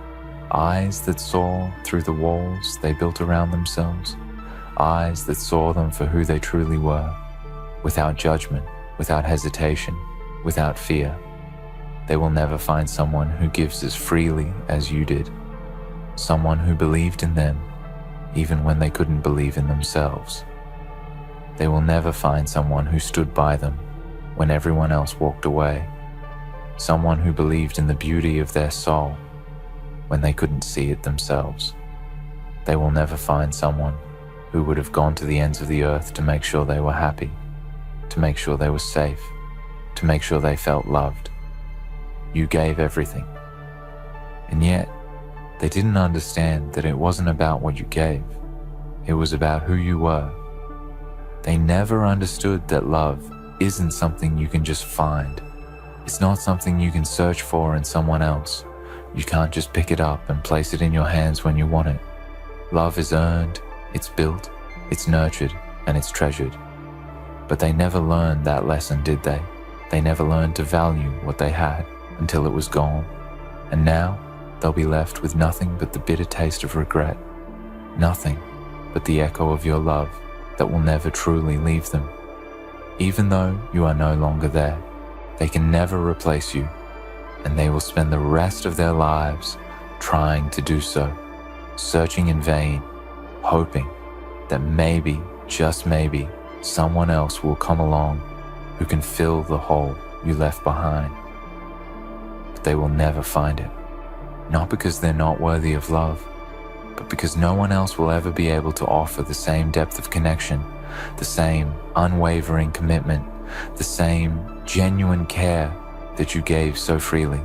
eyes that saw through the walls they built around themselves, eyes that saw them for who they truly were, without judgment, without hesitation, without fear. They will never find someone who gives as freely as you did, someone who believed in them even when they couldn't believe in themselves. They will never find someone who stood by them when everyone else walked away, someone who believed in the beauty of their soul when they couldn't see it themselves. They will never find someone who would have gone to the ends of the earth to make sure they were happy, to make sure they were safe, to make sure they felt loved. You gave everything. And yet, they didn't understand that it wasn't about what you gave. It was about who you were. They never understood that love isn't something you can just find. It's not something you can search for in someone else. You can't just pick it up and place it in your hands when you want it. Love is earned, it's built, it's nurtured, and it's treasured. But they never learned that lesson, did they? They never learned to value what they had until it was gone. And now, they'll be left with nothing but the bitter taste of regret, nothing but the echo of your love that will never truly leave them. Even though you are no longer there, they can never replace you, and they will spend the rest of their lives trying to do so, searching in vain, hoping that maybe, just maybe, someone else will come along who can fill the hole you left behind. but they will never find it. Not because they're not worthy of love, but because no one else will ever be able to offer the same depth of connection, the same unwavering commitment, the same genuine care that you gave so freely.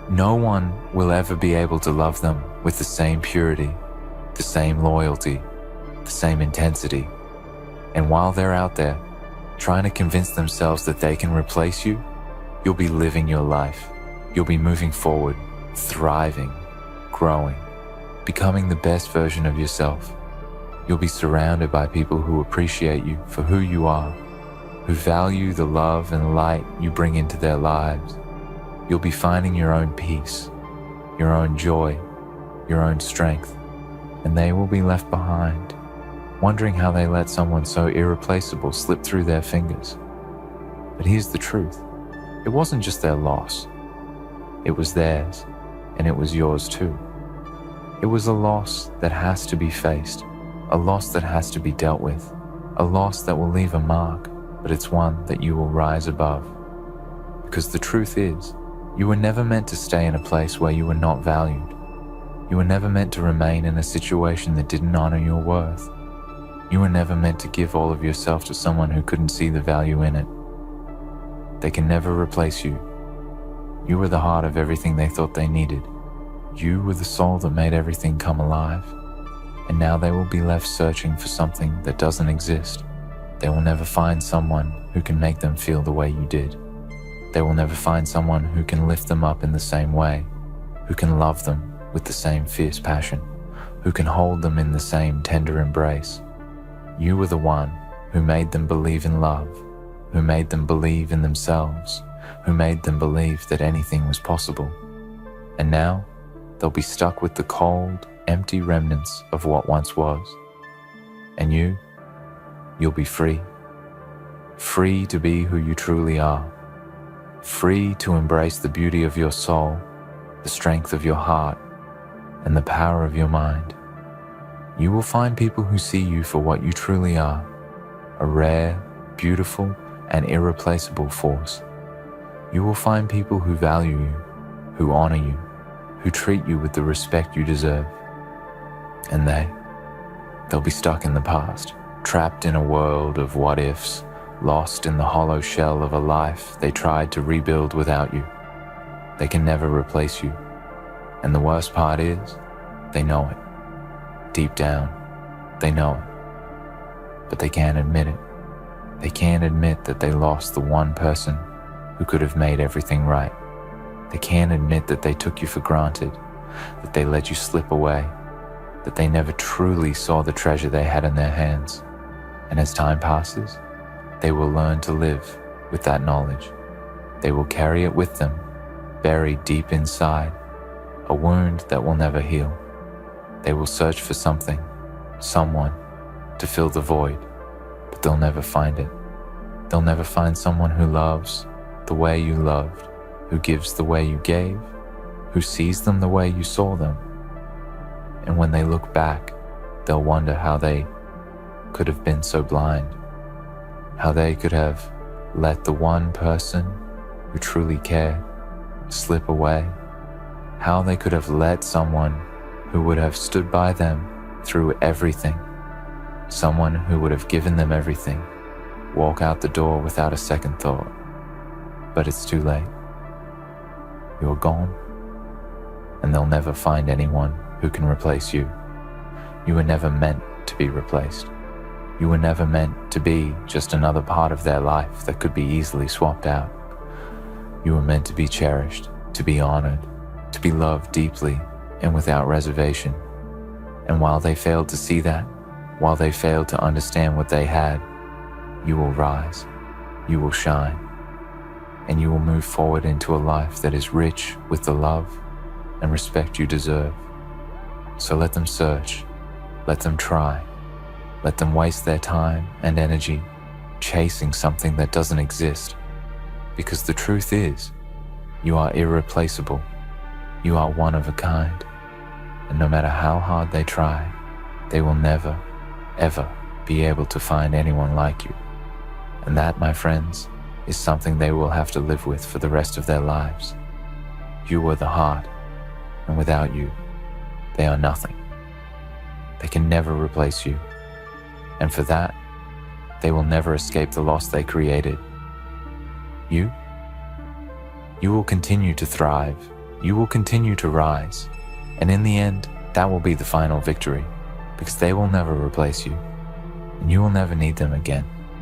No one will ever be able to love them with the same purity, the same loyalty, the same intensity. And while they're out there trying to convince themselves that they can replace you, you'll be living your life. You'll be moving forward, thriving, growing, becoming the best version of yourself. You'll be surrounded by people who appreciate you for who you are, who value the love and light you bring into their lives. You'll be finding your own peace, your own joy, your own strength, and they will be left behind, wondering how they let someone so irreplaceable slip through their fingers. But here's the truth. It wasn't just their loss. It was theirs, and it was yours too. It was a loss that has to be faced, a loss that has to be dealt with, a loss that will leave a mark, but it's one that you will rise above. Because the truth is, you were never meant to stay in a place where you were not valued. You were never meant to remain in a situation that didn't honor your worth. You were never meant to give all of yourself to someone who couldn't see the value in it. They can never replace you. You were the heart of everything they thought they needed. You were the soul that made everything come alive. And now they will be left searching for something that doesn't exist. They will never find someone who can make them feel the way you did. They will never find someone who can lift them up in the same way, who can love them with the same fierce passion, who can hold them in the same tender embrace. You were the one who made them believe in love, who made them believe in themselves, who made them believe that anything was possible. And now, they'll be stuck with the cold, empty remnants of what once was. And you'll be free. Free to be who you truly are. Free to embrace the beauty of your soul, the strength of your heart, and the power of your mind. You will find people who see you for what you truly are, a rare, beautiful, and irreplaceable force. You will find people who value you, who honor you, who treat you with the respect you deserve. And they'll be stuck in the past, trapped in a world of what-ifs, lost in the hollow shell of a life they tried to rebuild without you. They can never replace you. And the worst part is, they know it. Deep down, they know it. But they can't admit it. They can't admit that they lost the one person who could have made everything right. They can't admit that they took you for granted, that they let you slip away, that they never truly saw the treasure they had in their hands. And as time passes, they will learn to live with that knowledge. They will carry it with them, buried deep inside, a wound that will never heal. They will search for something, someone, to fill the void, but they'll never find it. They'll never find someone who loves the way you loved, who gives the way you gave, who sees them the way you saw them. And when they look back, they'll wonder how they could have been so blind, how they could have let the one person who truly cared slip away, how they could have let someone who would have stood by them through everything, someone who would have given them everything, walk out the door without a second thought. But it's too late. You're gone, and they'll never find anyone who can replace you. You were never meant to be replaced. You were never meant to be just another part of their life that could be easily swapped out. You were meant to be cherished, to be honored, to be loved deeply and without reservation. And while they failed to see that, while they failed to understand what they had, you will rise, you will shine, and you will move forward into a life that is rich with the love and respect you deserve. So let them search, let them try, let them waste their time and energy chasing something that doesn't exist. Because the truth is, you are irreplaceable, you are one of a kind, and no matter how hard they try, they will never, ever be able to find anyone like you. And that, my friends, is something they will have to live with for the rest of their lives. You are the heart, and without you, they are nothing. They can never replace you, and for that, they will never escape the loss they created. You will continue to thrive, you will continue to rise, and in the end, that will be the final victory, because they will never replace you, and you will never need them again.